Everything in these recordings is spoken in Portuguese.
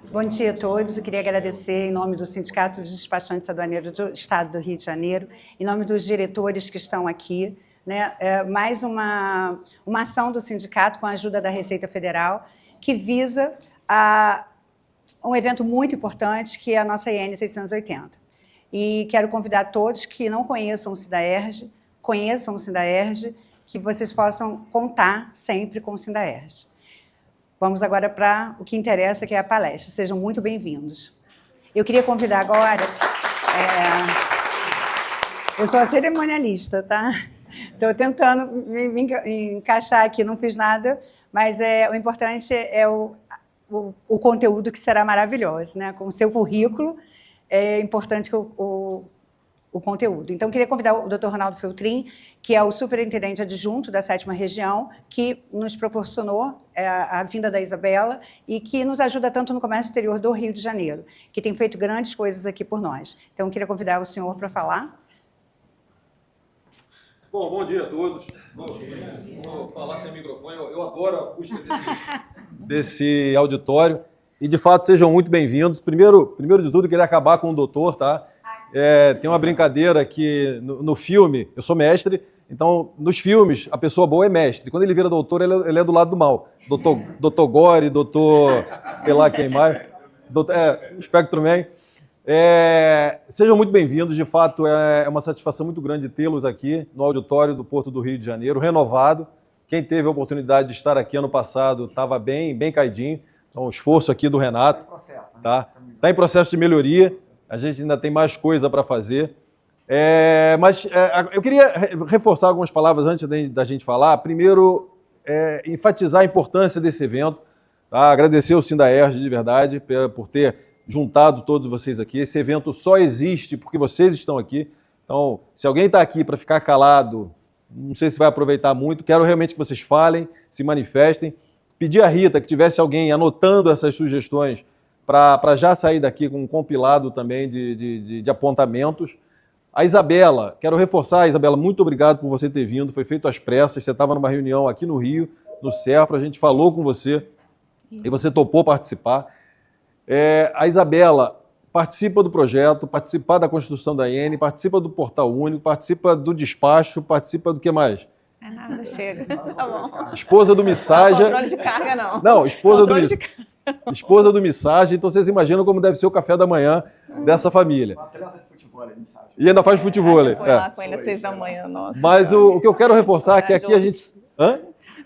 Bom dia a todos. Eu queria agradecer em nome do Sindicato dos Despachantes Aduaneiros do Estado do Rio de Janeiro, em nome dos diretores que estão aqui, mais uma ação do sindicato com a ajuda da Receita Federal, que visa um evento muito importante, que é a nossa IN 680. E quero convidar todos que não conheçam o Sindaerj, conheçam o Sindaerj, que vocês possam contar sempre com o Sindaerj. Vamos agora para o que interessa, que é a palestra. Sejam muito bem-vindos. Eu queria convidar agora... Eu sou a cerimonialista, tá? Estou tentando me encaixar aqui, não fiz nada, mas o importante é o conteúdo, que será maravilhoso, né? Com o seu currículo, é importante que o conteúdo. Então, queria convidar o Dr. Ronaldo Feltrin, que é o superintendente adjunto da 7ª Região, que nos proporcionou a vinda da Isabela e que nos ajuda tanto no comércio exterior do Rio de Janeiro, que tem feito grandes coisas aqui por nós. Então, queria convidar o senhor para falar. Bom dia a todos. Vou falar sem microfone. Eu adoro a acústica desse auditório. E, de fato, sejam muito bem-vindos. Primeiro de tudo, eu queria acabar com o doutor, tá? Tem uma brincadeira que no filme, eu sou mestre, então nos filmes a pessoa boa é mestre. Quando ele vira doutor, ele é do lado do mal. Doutor Gore, doutor sei lá quem mais, Spectrum Man. Sejam muito bem-vindos, de fato é uma satisfação muito grande tê-los aqui no auditório do Porto do Rio de Janeiro, renovado. Quem teve a oportunidade de estar aqui ano passado estava bem caidinho, então o esforço aqui do Renato. Está em processo de melhoria. A gente ainda tem mais coisa para fazer. Mas eu queria reforçar algumas palavras antes da gente falar. Primeiro, enfatizar a importância desse evento. Tá? Agradecer ao Sindaerj, de verdade, por ter juntado todos vocês aqui. Esse evento só existe porque vocês estão aqui. Então, se alguém está aqui para ficar calado, não sei se vai aproveitar muito. Quero realmente que vocês falem, se manifestem. Pedir a Rita que tivesse alguém anotando essas sugestões para já sair daqui com um compilado também de apontamentos. A Isabela, quero reforçar, Isabela, muito obrigado por você ter vindo, foi feito às pressas, você estava numa reunião aqui no Rio, no Serpro, a gente falou com você e você topou participar. A Isabela participa do projeto, participa da construção da IN, participa do Portal Único, participa do despacho, participa do que mais? Nada, chega. Tá bom. Esposa do Missaja. Não, controle de carga, não. Não, esposa do Missaja, então vocês imaginam como deve ser o café da manhã dessa família. Uma atleta de futebol, Missaja. E ainda faz futebol. Você foi lá com ele às 6 da manhã, nossa. Mas o que eu quero reforçar é que aqui a gente... Hã?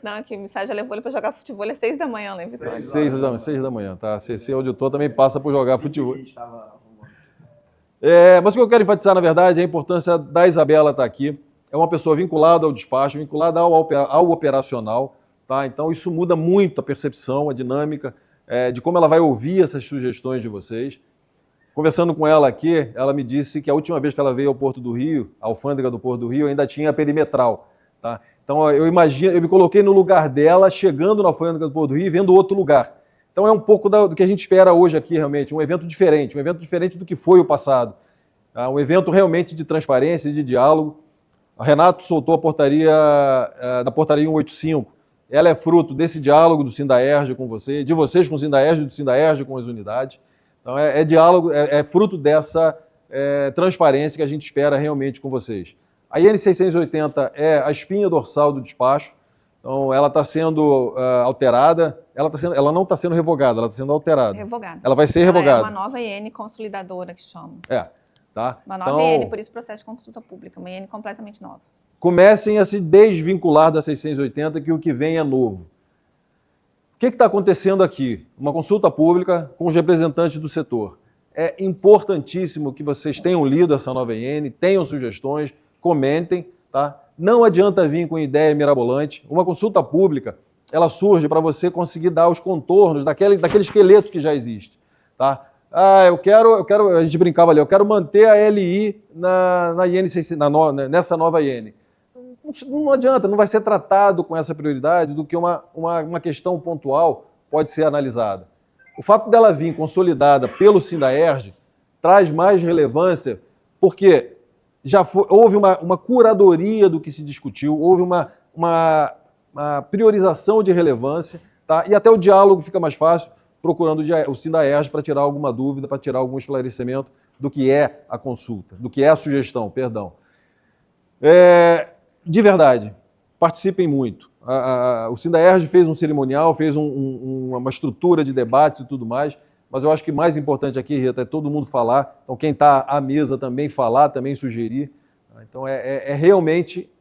Não, que Missaja levou ele para jogar futebol às 6 da manhã, né, Vitória? 6 da manhã, tá? Esse auditor também passa por jogar futebol. Mas o que eu quero enfatizar, na verdade, é a importância da Isabela estar aqui. É uma pessoa vinculada ao despacho, vinculada ao operacional, tá? Então isso muda muito a percepção, a dinâmica, de como ela vai ouvir essas sugestões de vocês. Conversando com ela aqui, ela me disse que a última vez que ela veio ao Porto do Rio, a alfândega do Porto do Rio, ainda tinha a perimetral, tá? Então eu me coloquei no lugar dela, chegando na alfândega do Porto do Rio e vendo outro lugar. Então é um pouco do que a gente espera hoje aqui, realmente, um evento diferente do que foi o passado. Tá? Um evento realmente de transparência e de diálogo. O Renato soltou a portaria da portaria 185. Ela é fruto desse diálogo do Sindaerj com você, de vocês com o Sindaerj, do Sindaerj com as unidades. Então diálogo, é fruto dessa transparência que a gente espera realmente com vocês. A IN 680 é a espinha dorsal do despacho, então ela está sendo alterada, ela não está sendo revogada, ela está sendo alterada. Revogada. Ela vai ser revogada. É uma nova IN consolidadora que chama. Tá? Uma nova IN, por isso processo de consulta pública, uma IN completamente nova. Comecem a se desvincular da 680, que o que vem é novo. O que está acontecendo aqui? Uma consulta pública com os representantes do setor. É importantíssimo que vocês tenham lido essa nova IN, tenham sugestões, comentem, tá? Não adianta vir com ideia mirabolante. Uma consulta pública, ela surge para você conseguir dar os contornos daquele esqueleto que já existe, tá? Eu quero, a gente brincava ali, eu quero manter a LI na IN, nessa nova IN. Não adianta, não vai ser tratado com essa prioridade do que uma questão pontual pode ser analisada. O fato dela vir consolidada pelo Sindaerj traz mais relevância porque houve uma curadoria do que se discutiu, houve uma priorização de relevância, tá? E até o diálogo fica mais fácil, procurando o Sindaerj para tirar alguma dúvida, para tirar algum esclarecimento do que é a consulta, do que é a sugestão, perdão. De verdade, participem muito. O Sindaerj fez um cerimonial, fez uma estrutura de debates e tudo mais, mas eu acho que mais importante aqui, Rita, é todo mundo falar. Então, quem está à mesa também falar, também sugerir. Então, é realmente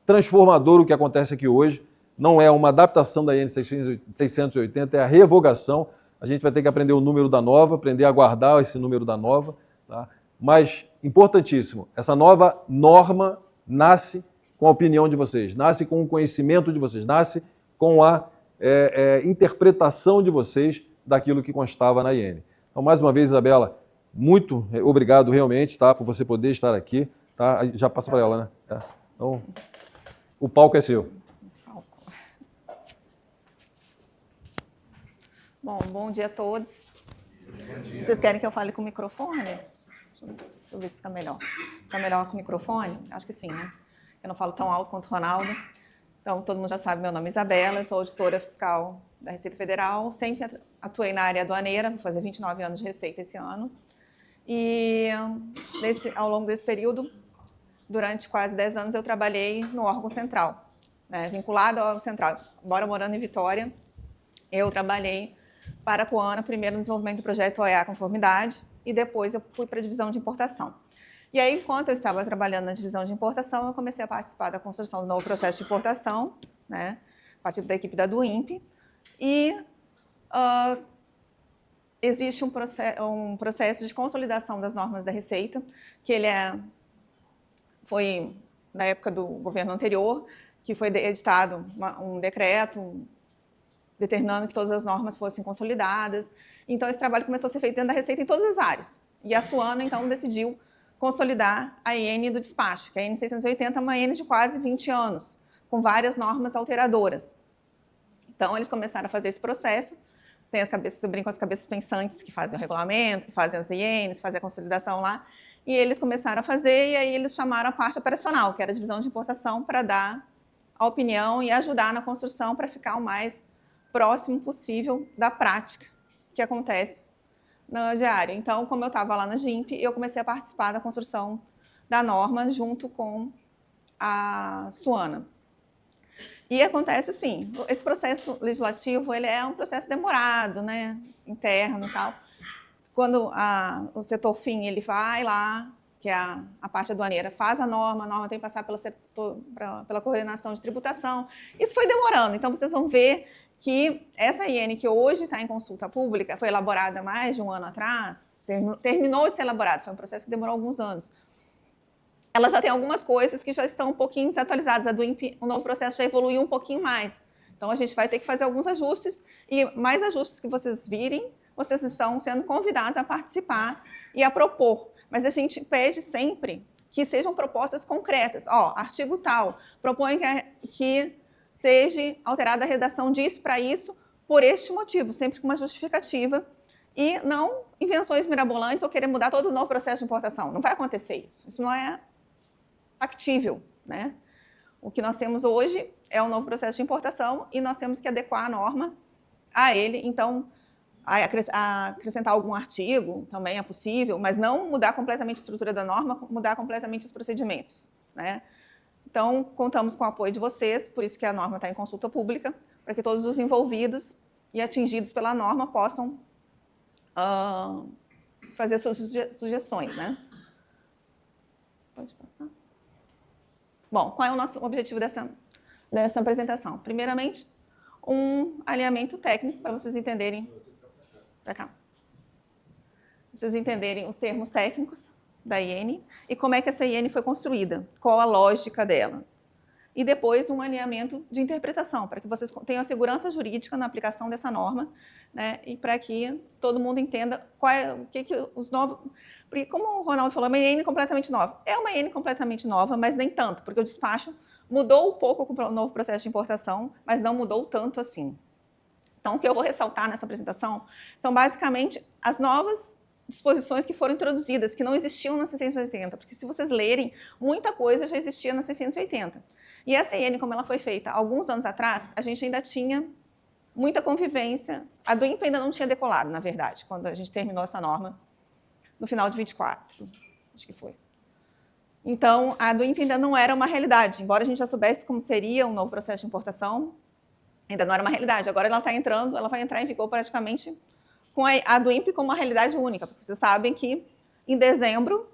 transformador o que acontece aqui hoje. Não é uma adaptação da IN 680, é a revogação. A gente vai ter que aprender o número da nova, aprender a guardar esse número da nova. Tá? Mas, importantíssimo, essa nova norma nasce com a opinião de vocês, nasce com o conhecimento de vocês, nasce com a interpretação de vocês daquilo que constava na IN. Então, mais uma vez, Isabela, muito obrigado realmente, tá, por você poder estar aqui. Tá? Já passa para ela, né? Então, o palco é seu. Bom dia a todos. Vocês querem que eu fale com o microfone? Deixa eu ver se fica melhor. Fica melhor com o microfone? Acho que sim, né? Eu não falo tão alto quanto o Ronaldo. Então, todo mundo já sabe, meu nome é Isabela, eu sou auditora fiscal da Receita Federal, sempre atuei na área aduaneira, vou fazer 29 anos de Receita esse ano. E ao longo desse período, durante quase 10 anos, eu trabalhei no órgão central, né, vinculado ao órgão central. Embora morando em Vitória, eu trabalhei para a Coana, primeiro no desenvolvimento do projeto OEA Conformidade, e depois eu fui para a divisão de importação. E aí, enquanto eu estava trabalhando na divisão de importação, eu comecei a participar da construção do novo processo de importação, né? Participo da equipe da DUIMP, e existe um processo de consolidação das normas da Receita, que foi na época do governo anterior, que foi editado um decreto determinando que todas as normas fossem consolidadas. Então, esse trabalho começou a ser feito dentro da Receita em todas as áreas. E a Suana, então, decidiu consolidar a IN do despacho, que a IN 680 é uma IN de quase 20 anos, com várias normas alteradoras. Então, eles começaram a fazer esse processo. Tem as cabeças, eu brinco com as cabeças pensantes que fazem o regulamento, que fazem as INs, fazem a consolidação lá. E eles começaram a fazer, e aí eles chamaram a parte operacional, que era a divisão de importação, para dar a opinião e ajudar na construção para ficar o mais próximo possível da prática que acontece na diária. Então, como eu estava lá na GIMP, eu comecei a participar da construção da norma junto com a Suana. E acontece assim, esse processo legislativo, ele é um processo demorado, né, interno e tal. Quando o setor FIM, ele vai lá, que é a parte aduaneira, faz a norma tem que passar pela coordenação de tributação. Isso foi demorando, então vocês vão ver que essa IN que hoje está em consulta pública, foi elaborada há mais de um ano atrás, terminou de ser elaborada, foi um processo que demorou alguns anos. Ela já tem algumas coisas que já estão um pouquinho desatualizadas. A do INPE, o novo processo já evoluiu um pouquinho mais. Então, a gente vai ter que fazer alguns ajustes, e mais ajustes que vocês virem, vocês estão sendo convidados a participar e a propor. Mas a gente pede sempre que sejam propostas concretas. Artigo tal, propõe que seja alterada a redação disso para isso, por este motivo, sempre com uma justificativa, e não invenções mirabolantes ou querer mudar todo o novo processo de importação. Não vai acontecer isso. Isso não é factível, né? O que nós temos hoje é um novo processo de importação e nós temos que adequar a norma a ele. Então, acrescentar algum artigo também é possível, mas não mudar completamente a estrutura da norma, mudar completamente os procedimentos, né? Então, contamos com o apoio de vocês, por isso que a norma está em consulta pública, para que todos os envolvidos e atingidos pela norma possam fazer suas sugestões, né? Pode passar. Bom, qual é o nosso objetivo dessa apresentação? Primeiramente, um alinhamento técnico para vocês entenderem. Para cá. Vocês entenderem os termos técnicos da IN e como é que essa IN foi construída, qual a lógica dela. E depois um alinhamento de interpretação, para que vocês tenham a segurança jurídica na aplicação dessa norma, né, e para que todo mundo entenda o que os novos... Porque, como o Ronaldo falou, é uma IN completamente nova. É uma IN completamente nova, mas nem tanto, porque o despacho mudou um pouco com o novo processo de importação, mas não mudou tanto assim. Então, o que eu vou ressaltar nessa apresentação são basicamente as novas disposições que foram introduzidas, que não existiam na 680, porque se vocês lerem, muita coisa já existia na 680. E essa IN, como ela foi feita alguns anos atrás, a gente ainda tinha muita convivência. A do INPE ainda não tinha decolado, na verdade, quando a gente terminou essa norma no final de 24, acho que foi. Então, a do INPE ainda não era uma realidade, embora a gente já soubesse como seria um novo processo de importação, ainda não era uma realidade. Agora ela está entrando, ela vai entrar em vigor praticamente com a do INPE como uma realidade única, porque vocês sabem que em dezembro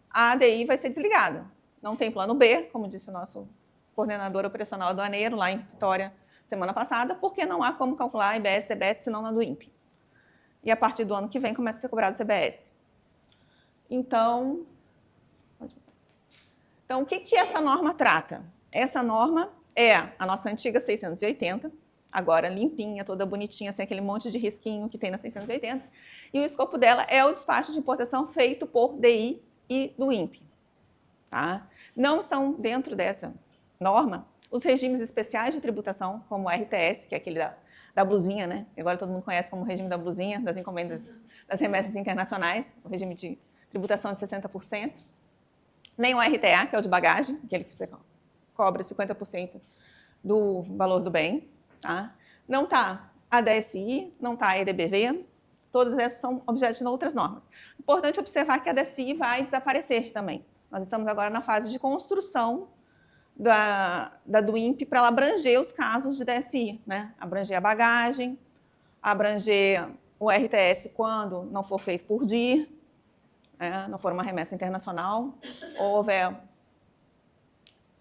a ADI vai ser desligada. Não tem plano B, como disse o nosso coordenador operacional aduaneiro lá em Vitória semana passada, porque não há como calcular IBS, CBS, senão na do INPE. E a partir do ano que vem começa a ser cobrado CBS. Então, o que essa norma trata? Essa norma é a nossa antiga 680, agora limpinha, toda bonitinha, sem aquele monte de risquinho que tem na 680. E o escopo dela é o despacho de importação feito por DI e do INPE. Tá? Não estão dentro dessa norma os regimes especiais de tributação, como o RTS, que é aquele da blusinha, né? Agora todo mundo conhece como regime da blusinha, das encomendas das remessas internacionais, o regime de tributação de 60%. Nem o RTA, que é o de bagagem, aquele que você cobra 50% do valor do bem. Tá? Não está a DSI, não está a EDBV, todas essas são objetos de outras normas. Importante observar que a DSI vai desaparecer também. Nós estamos agora na fase de construção da do INPE para ela abranger os casos de DSI, né? Abranger a bagagem, abranger o RTS quando não for feito por DIR, não for uma remessa internacional, ou houver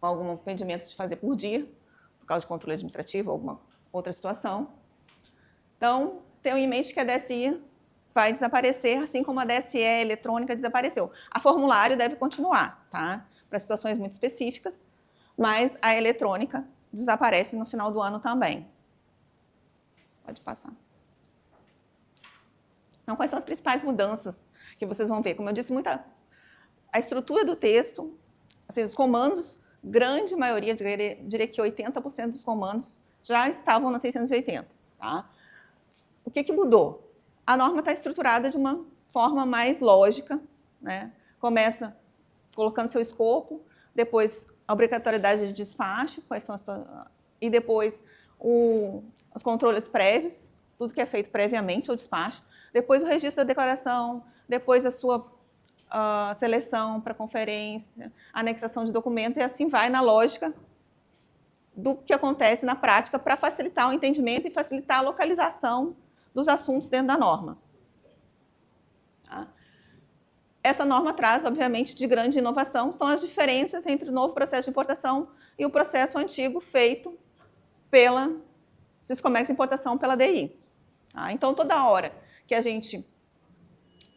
algum impedimento de fazer por DIR, por causa de controle administrativo ou alguma outra situação. Então, tenham em mente que a DSI vai desaparecer, assim como a DSE eletrônica desapareceu. A formulário deve continuar, tá? Para situações muito específicas, mas a eletrônica desaparece no final do ano também. Pode passar. Então, quais são as principais mudanças que vocês vão ver? Como eu disse, a estrutura do texto, assim, os comandos, grande maioria, diria que 80% dos comandos já estavam na 680. Tá? O que mudou? A norma está estruturada de uma forma mais lógica, né? Começa colocando seu escopo, depois a obrigatoriedade de despacho, e depois os controles prévios, tudo que é feito previamente ao despacho, depois o registro da declaração, depois a sua seleção para conferência, anexação de documentos, e assim vai na lógica do que acontece na prática para facilitar o entendimento e facilitar a localização dos assuntos dentro da norma. Tá? Essa norma traz, obviamente, de grande inovação, são as diferenças entre o novo processo de importação e o processo antigo feito pela Siscomex Importação pela DI. Tá? Então, toda hora que a gente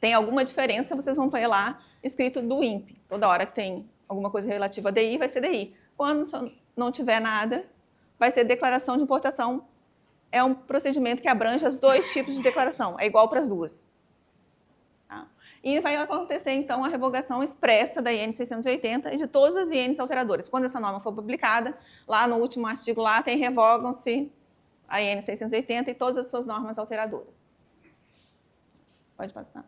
tem alguma diferença, vocês vão ver lá escrito do INPE. Toda hora que tem alguma coisa relativa a DI, vai ser DI. Quando não tiver nada, vai ser declaração de importação. É um procedimento que abrange os dois tipos de declaração, é igual para as duas. Tá? E vai acontecer, então, a revogação expressa da IN 680 e de todas as INs alteradoras. Quando essa norma for publicada, lá no último artigo lá, revogam-se a IN 680 e todas as suas normas alteradoras. Pode passar.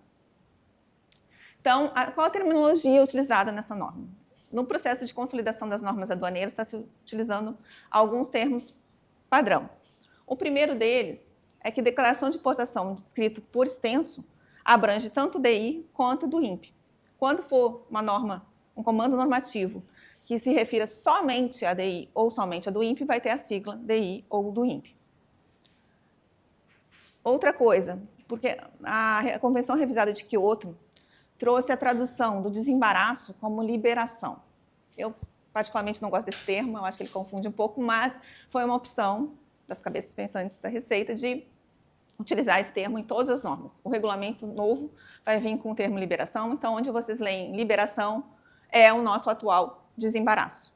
Então, qual a terminologia utilizada nessa norma? No processo de consolidação das normas aduaneiras, está se utilizando alguns termos padrão. O primeiro deles é que declaração de importação descrito por extenso abrange tanto o DI quanto do INPE. Quando for uma norma, um comando normativo que se refira somente a DI ou somente a do INPE, vai ter a sigla DI ou do INPE. Outra coisa, porque a Convenção Revisada de Kyoto trouxe a tradução do desembaraço como liberação. Eu, particularmente, não gosto desse termo, eu acho que ele confunde um pouco, mas foi uma opção das cabeças pensantes da Receita de utilizar esse termo em todas as normas. O regulamento novo vai vir com o termo liberação, então, onde vocês leem liberação, é o nosso atual desembaraço.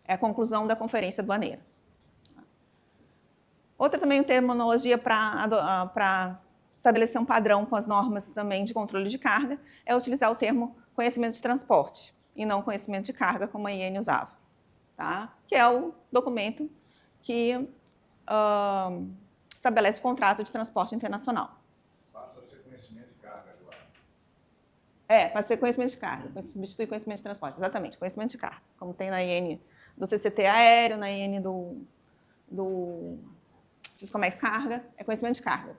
É a conclusão da conferência aduaneira. Outra também terminologia para estabelecer um padrão com as normas também de controle de carga é utilizar o termo conhecimento de transporte e não conhecimento de carga, como a IN usava. Tá? Que é o documento que estabelece o contrato de transporte internacional. Passa a ser conhecimento de carga agora. Passa a ser conhecimento de carga, substitui conhecimento de transporte, exatamente, conhecimento de carga, como tem na IN do CCT aéreo, na IN do Syscomex carga é conhecimento de carga.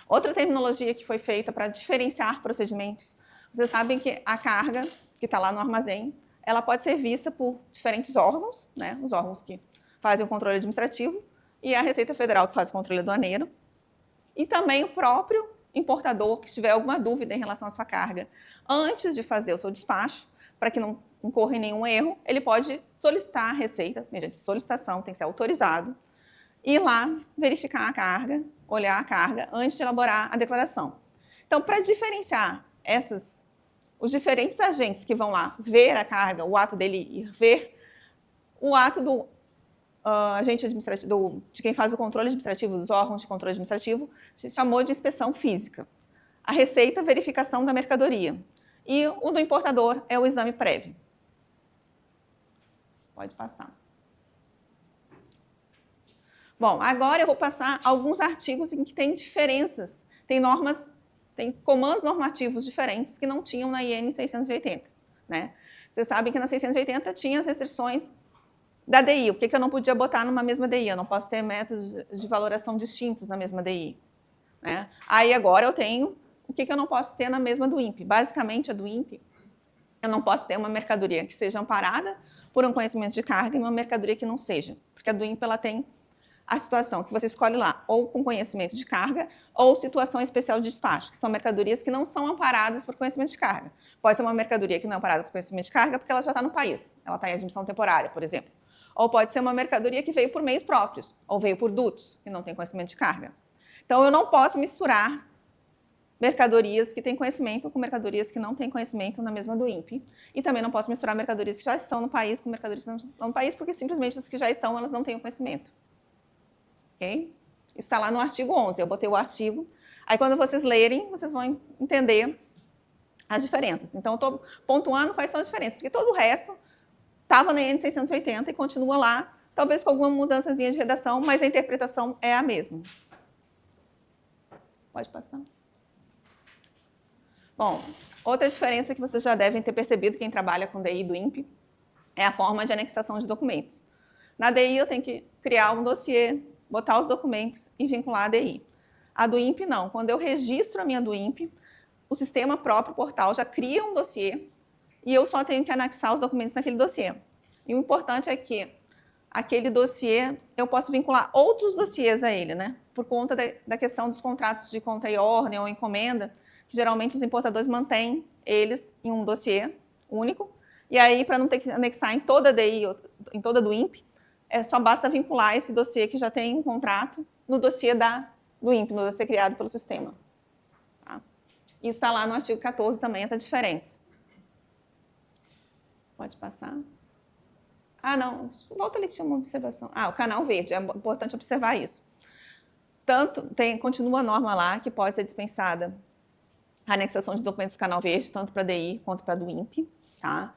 Outra terminologia que foi feita para diferenciar procedimentos, vocês sabem que a carga que está lá no armazém, ela pode ser vista por diferentes órgãos, né? Os órgãos que fazem o controle administrativo e a Receita Federal que faz o controle aduaneiro, e também o próprio importador que tiver alguma dúvida em relação à sua carga. Antes de fazer o seu despacho, para que não incorra em nenhum erro, ele pode solicitar a Receita, mediante solicitação, tem que ser autorizado, ir lá verificar a carga, olhar a carga, antes de elaborar a declaração. Então, para diferenciar os diferentes agentes que vão lá ver a carga, o ato dele ir ver, o ato do agente administrativo, de quem faz o controle administrativo, dos órgãos de controle administrativo, se chamou de inspeção física. A Receita, verificação da mercadoria. E o do importador é o exame prévio. Pode passar. Bom, agora eu vou passar alguns artigos em que tem diferenças, tem normas, tem comandos normativos diferentes que não tinham na IN 680. Né? Vocês sabem que na 680 tinha as restrições da DI. O que eu não podia botar numa mesma DI? Eu não posso ter métodos de valoração distintos na mesma DI. Né? Aí agora eu tenho o que eu não posso ter na mesma do INPE. Basicamente, a do INPE, eu não posso ter uma mercadoria que seja amparada por um conhecimento de carga e uma mercadoria que não seja. Porque a do INPE ela tem a situação que você escolhe lá, ou com conhecimento de carga, ou situação especial de despacho, que são mercadorias que não são amparadas por conhecimento de carga. Pode ser uma mercadoria que não é amparada por conhecimento de carga porque ela já está no país, ela está em admissão temporária, por exemplo. Ou pode ser uma mercadoria que veio por meios próprios, ou veio por dutos, que não tem conhecimento de carga. Então, eu não posso misturar mercadorias que têm conhecimento com mercadorias que não têm conhecimento na mesma do INPE. E também não posso misturar mercadorias que já estão no país com mercadorias que não estão no país, porque simplesmente as que já estão, elas não têm o conhecimento. Ok? Isso está lá no artigo 11, eu botei o artigo. Aí, quando vocês lerem, vocês vão entender as diferenças. Então, eu estou pontuando quais são as diferenças, porque todo o resto estava na IN 680 e continua lá, talvez com alguma mudançazinha de redação, mas a interpretação é a mesma. Pode passar. Bom, outra diferença que vocês já devem ter percebido, quem trabalha com DI do INPE, é a forma de anexação de documentos. Na DI, eu tenho que criar um dossiê, botar os documentos e vincular a DI. A do INPE, não. Quando eu registro a minha do INPE, o sistema próprio, o portal, já cria um dossiê e eu só tenho que anexar os documentos naquele dossiê. E o importante é que aquele dossiê, eu posso vincular outros dossiês a ele, né? Por conta da questão dos contratos de conta e ordem ou encomenda, que geralmente os importadores mantêm eles em um dossiê único. E aí, para não ter que anexar em toda a DI, em toda do INPE, só basta vincular esse dossiê que já tem um contrato no dossiê do INPE, no dossiê criado pelo sistema. Tá? Isso está lá no artigo 14 também, essa diferença. Pode passar. Ah, não, volta ali que tinha uma observação. Ah, o canal verde, é importante observar isso. Continua a norma lá que pode ser dispensada a anexação de documentos do canal verde, tanto para a DI quanto para a do INPE. Tá?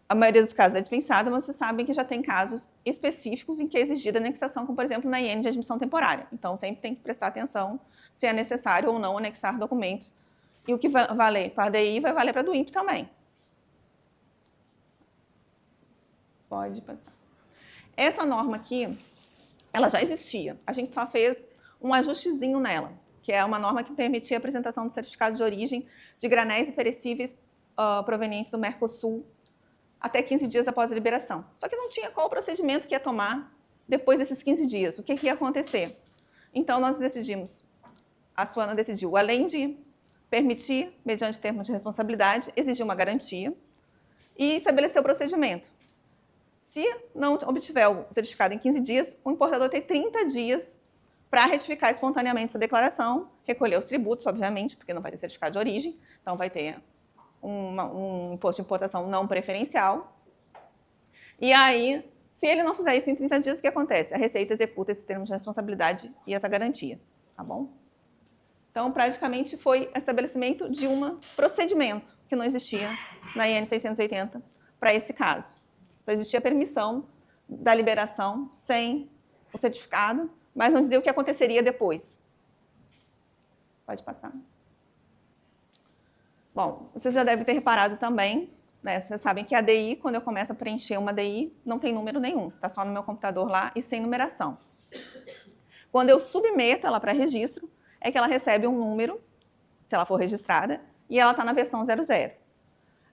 A maioria dos casos é dispensada, mas vocês sabem que já tem casos específicos em que é exigida anexação, como por exemplo na IN de admissão temporária. Então, sempre tem que prestar atenção se é necessário ou não anexar documentos. E o que vai valer para a DI vai valer para a do INPE também. Pode passar. Essa norma aqui, ela já existia. A gente só fez um ajustezinho nela, que é uma norma que permitia a apresentação do certificado de origem de granéis e perecíveis provenientes do Mercosul até 15 dias após a liberação. Só que não tinha qual o procedimento que ia tomar depois desses 15 dias, o que ia acontecer. Então, nós decidimos, a Suana decidiu, além de permitir, mediante termo de responsabilidade, exigir uma garantia e estabelecer o procedimento. Se não obtiver o certificado em 15 dias, o importador tem 30 dias para retificar espontaneamente essa declaração, recolher os tributos, obviamente, porque não vai ter certificado de origem, então vai ter um imposto de importação não preferencial. E aí, se ele não fizer isso em 30 dias, o que acontece? A Receita executa esse termo de responsabilidade e essa garantia, tá bom? Então, praticamente foi o estabelecimento de um procedimento que não existia na IN 680 para esse caso. Só existia a permissão da liberação sem o certificado, mas não dizia o que aconteceria depois. Pode passar. Bom, vocês já devem ter reparado também, né? Vocês sabem que a DI, quando eu começo a preencher uma DI, não tem número nenhum, está só no meu computador lá e sem numeração. Quando eu submeto ela para registro, é que ela recebe um número, se ela for registrada, e ela está na versão 00.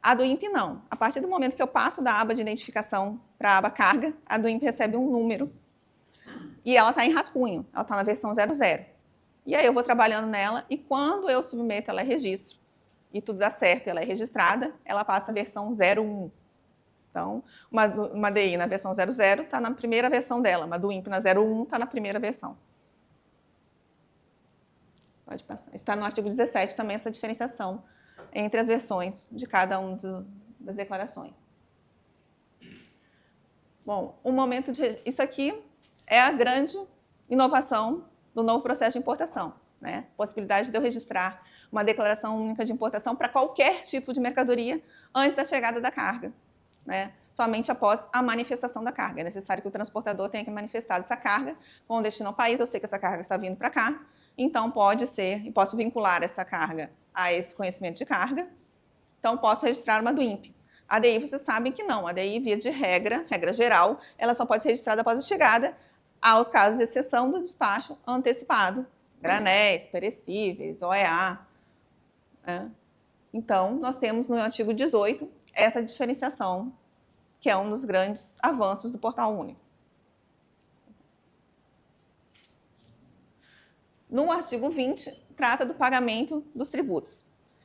A do INPE não. A partir do momento que eu passo da aba de identificação para a aba carga, a do INPE recebe um número e ela está em rascunho, ela está na versão 00. E aí eu vou trabalhando nela e quando eu submeto ela a registro e tudo dá certo, ela é registrada, ela passa a versão 01. Então, uma DI na versão 00 está na primeira versão dela, uma do INPE na 01 está na primeira versão. Pode passar. Está no artigo 17 também essa diferenciação entre as versões de cada uma das declarações. Bom, isso aqui é a grande inovação do novo processo de importação, né? Possibilidade de eu registrar uma declaração única de importação para qualquer tipo de mercadoria antes da chegada da carga, né? Somente após a manifestação da carga. É necessário que o transportador tenha que manifestar essa carga com o destino ao país. Eu sei que essa carga está vindo para cá, então pode ser, e posso vincular essa carga a esse conhecimento de carga, então posso registrar uma do INPE. A DI, vocês sabem que não, a DI, via de regra geral, ela só pode ser registrada após a chegada aos casos de exceção do despacho antecipado, granéis, perecíveis, OEA. Né? Então, nós temos no artigo 18 essa diferenciação, que é um dos grandes avanços do Portal Único. No artigo 20, trata do pagamento dos tributos.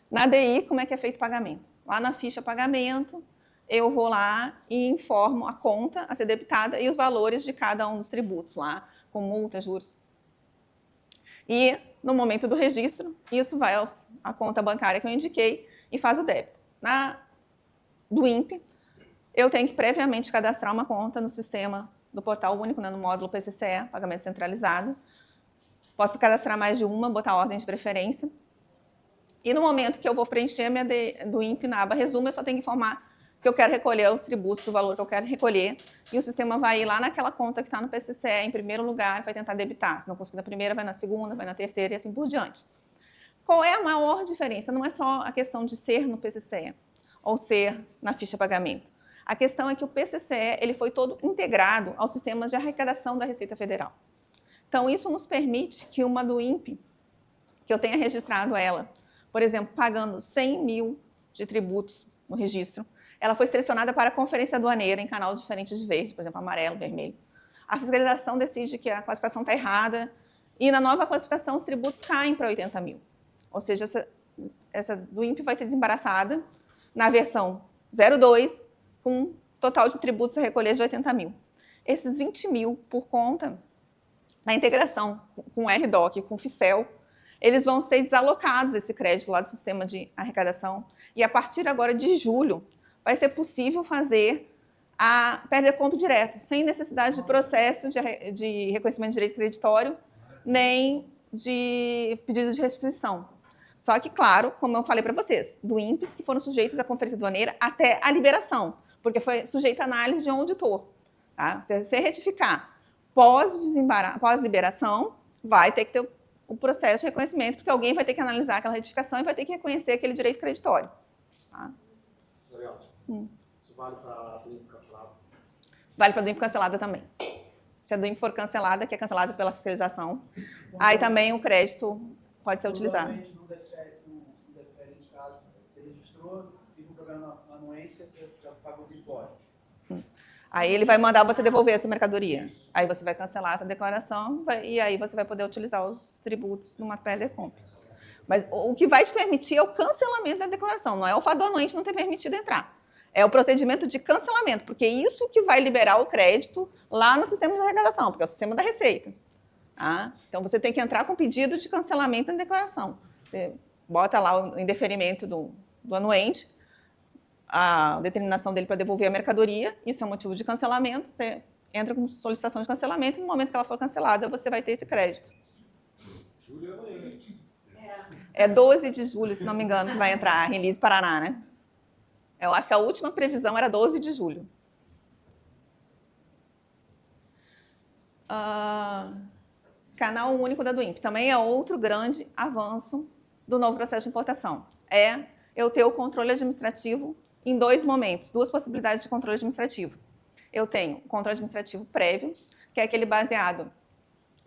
Na DI, como é que é feito o pagamento? Lá na ficha pagamento, eu vou lá e informo a conta a ser debitada e os valores de cada um dos tributos lá, com multa, juros. E, no momento do registro, isso vai à conta bancária que eu indiquei e faz o débito. Do INPE, eu tenho que previamente cadastrar uma conta no sistema do Portal Único, né, no módulo PCCE, pagamento centralizado. Posso cadastrar mais de uma, botar a ordem de preferência. E no momento que eu vou preencher a minha do INPE na aba resumo, eu só tenho que informar que eu quero recolher os tributos, o valor que eu quero recolher, e o sistema vai ir lá naquela conta que está no PCCE, em primeiro lugar, vai tentar debitar. Se não conseguir na primeira, vai na segunda, vai na terceira e assim por diante. Qual é a maior diferença? Não é só a questão de ser no PCCE ou ser na ficha pagamento. A questão é que o PCCE ele foi todo integrado aos sistemas de arrecadação da Receita Federal. Então, isso nos permite que uma do INPE, que eu tenha registrado ela, por exemplo, pagando 100 mil de tributos no registro, ela foi selecionada para a conferência aduaneira em canal diferente de verde, por exemplo, amarelo, vermelho. A fiscalização decide que a classificação está errada e na nova classificação os tributos caem para 80 mil. Ou seja, essa do INPE vai ser desembaraçada na versão 02, com total de tributos a recolher de 80 mil. Esses 20 mil, por conta da integração com o RDoc, com o FICEL, eles vão ser desalocados, esse crédito lá do sistema de arrecadação, e a partir agora de julho, vai ser possível fazer a perda de compra direto, sem necessidade de processo de reconhecimento de direito creditório, nem de pedido de restituição. Só que, claro, como eu falei para vocês, do INPEs que foram sujeitos à conferência aduaneira até a liberação, porque foi sujeita à análise de um auditor. Tá? Se você retificar pós-liberação, vai ter que ter o processo de reconhecimento, porque alguém vai ter que analisar aquela retificação e vai ter que reconhecer aquele direito creditório. Tá? Isso vale para a do INPE cancelado? Vale para a do INPE cancelada também. Se a do INPE for cancelada, que é cancelada pela fiscalização, aí também o crédito pode ser utilizado. No diferente caso, você registrou, fica um programa na anuência, você já pagou os impostos. Aí ele vai mandar você devolver essa mercadoria. Aí você vai cancelar essa declaração e aí você vai poder utilizar os tributos numa perda de compra. Mas o que vai te permitir é o cancelamento da declaração, não é o fato do anuente não ter permitido entrar. É o procedimento de cancelamento, porque é isso que vai liberar o crédito lá no sistema de arrecadação, porque é o sistema da Receita. Tá? Então, você tem que entrar com pedido de cancelamento da declaração. Você bota lá o indeferimento do anuente, a determinação dele para devolver a mercadoria, isso é um motivo de cancelamento, você entra com solicitação de cancelamento e no momento que ela for cancelada, você vai ter esse crédito. É 12 de julho, se não me engano, que vai entrar a Release Paraná, né? Eu acho que a última previsão era 12 de julho. Canal único da do INPE. Também é outro grande avanço do novo processo de importação. É eu ter o controle administrativo em dois momentos, duas possibilidades de controle administrativo. Eu tenho o controle administrativo prévio, que é aquele baseado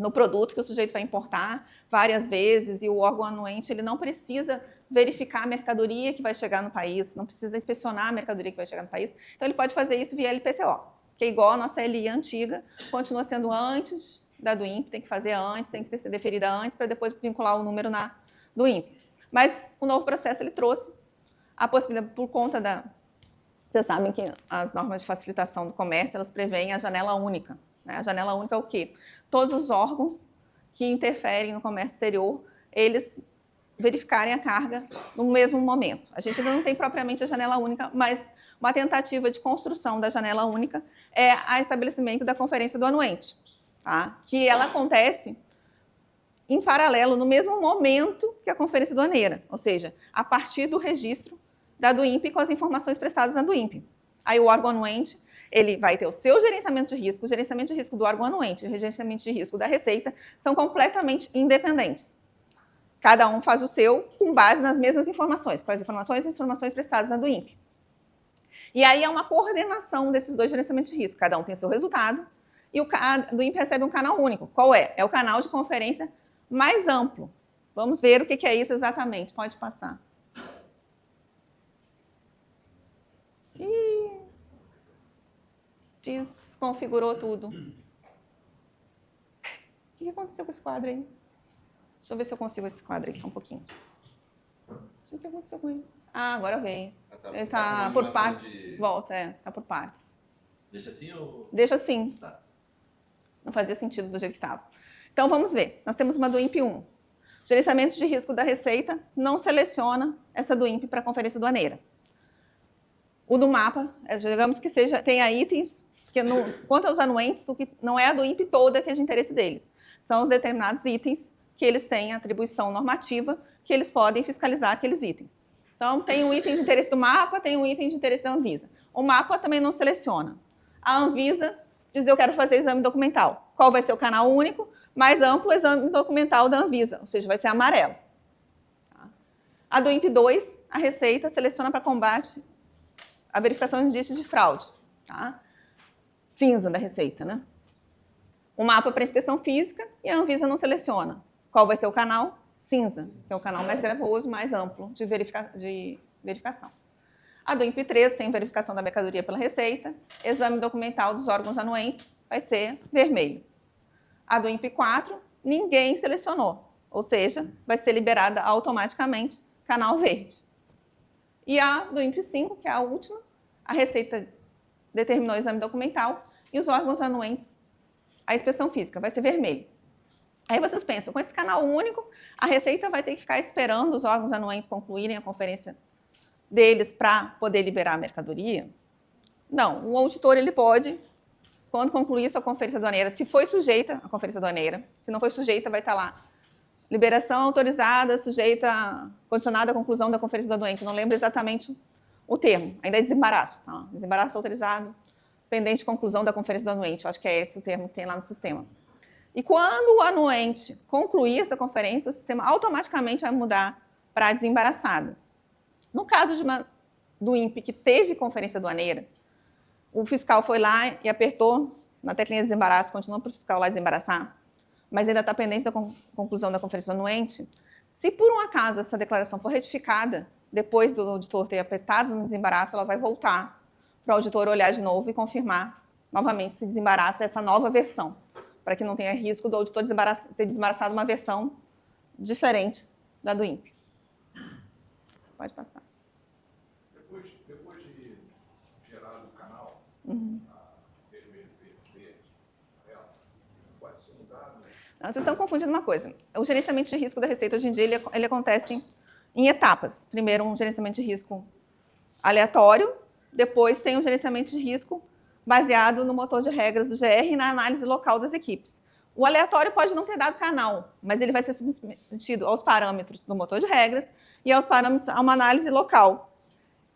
no produto que o sujeito vai importar várias vezes, e o órgão anuente ele não precisa verificar a mercadoria que vai chegar no país, não precisa inspecionar a mercadoria que vai chegar no país, então ele pode fazer isso via LPCO, que é igual a nossa LI antiga, continua sendo antes da do INPE, tem que fazer antes, tem que ser deferida antes, para depois vincular o número do INPE. Mas o novo processo ele trouxe a possibilidade, por conta da... Vocês sabem que as normas de facilitação do comércio, elas preveem a janela única. Né? A janela única é o quê? Todos os órgãos que interferem no comércio exterior, eles verificarem a carga no mesmo momento. A gente ainda não tem propriamente a janela única, mas uma tentativa de construção da janela única é o estabelecimento da conferência do anuente, tá? Que ela acontece em paralelo, no mesmo momento que a conferência aduaneira, ou seja, a partir do registro da do INPE com as informações prestadas na do INPE. Aí o órgão anuente, ele vai ter o seu gerenciamento de risco, o gerenciamento de risco do órgão anuente e o gerenciamento de risco da Receita são completamente independentes. Cada um faz o seu com base nas mesmas informações, com as informações prestadas na do INPE. E aí é uma coordenação desses dois gerenciamentos de risco, cada um tem seu resultado e o do INPE recebe um canal único. Qual é? É o canal de conferência mais amplo. Vamos ver o que é isso exatamente. Pode passar. Ih, desconfigurou tudo. O que aconteceu com esse quadro aí? Deixa eu ver se eu consigo esse quadro aí, só um pouquinho. O que aconteceu com ele? Ah, agora veio. Ele está por partes. Volta, está por partes. Deixa assim ou... Deixa assim. Tá. Não fazia sentido do jeito que estava. Então, vamos ver. Nós temos uma do INPE 1. Gerenciamento de risco da Receita não seleciona essa do INPE para a conferência aduaneira. O do mapa, digamos que tenha itens, que quanto aos anuentes, o que não é a do INPE toda que é de interesse deles. São os determinados itens que eles têm atribuição normativa, que eles podem fiscalizar aqueles itens. Então, tem um item de interesse do mapa, tem um item de interesse da Anvisa. O mapa também não seleciona. A Anvisa diz, eu quero fazer exame documental. Qual vai ser o canal único? Mais amplo, exame documental da Anvisa, ou seja, vai ser amarelo. A do INPE 2, a Receita seleciona para combate a verificação de indícios de fraude. Tá? Cinza da Receita, né? O mapa para inspeção física e a Anvisa não seleciona. Qual vai ser o canal? Cinza, que é o canal mais gravoso, mais amplo de verificação. A do INPE 3 tem verificação da mercadoria pela Receita, exame documental dos órgãos anuentes vai ser vermelho. A do INPE 4, ninguém selecionou, ou seja, vai ser liberada automaticamente canal verde. E a do INPE 5, que é a última, a Receita determinou o exame documental e os órgãos anuentes, a inspeção física, vai ser vermelho. Aí vocês pensam, com esse canal único, a Receita vai ter que ficar esperando os órgãos anuentes concluírem a conferência deles para poder liberar a mercadoria? Não, o auditor ele pode, quando concluir sua conferência aduaneira, se foi sujeita à conferência aduaneira, se não foi sujeita, vai estar lá, liberação autorizada, sujeita, condicionada à conclusão da conferência do anuente. Não lembro exatamente o termo, ainda é desembaraço. Tá? Desembaraço autorizado, pendente de conclusão da conferência do anuente. Eu acho que é esse o termo que tem lá no sistema. E quando o anuente concluir essa conferência, o sistema automaticamente vai mudar para desembaraçado. No caso do INPE que teve conferência aduaneira, o fiscal foi lá e apertou na teclinha de desembaraço, continua para o fiscal lá desembaraçar, mas ainda está pendente da conclusão da conferência do anuente. Se por um acaso essa declaração for retificada, depois do auditor ter apertado no desembaraço, ela vai voltar para o auditor olhar de novo e confirmar novamente se desembaraça essa nova versão, para que não tenha risco do auditor ter desembaraçado uma versão diferente da do INPE. Pode passar. Depois de gerado o canal, vermelho, verde, amarelo, pode ser mudado, né? Vocês estão confundindo uma coisa. O gerenciamento de risco da Receita, hoje em dia, ele acontece em etapas. Primeiro, um gerenciamento de risco aleatório, depois tem um gerenciamento de risco baseado no motor de regras do GR e na análise local das equipes. O aleatório pode não ter dado canal, mas ele vai ser submetido aos parâmetros do motor de regras e aos parâmetros a uma análise local.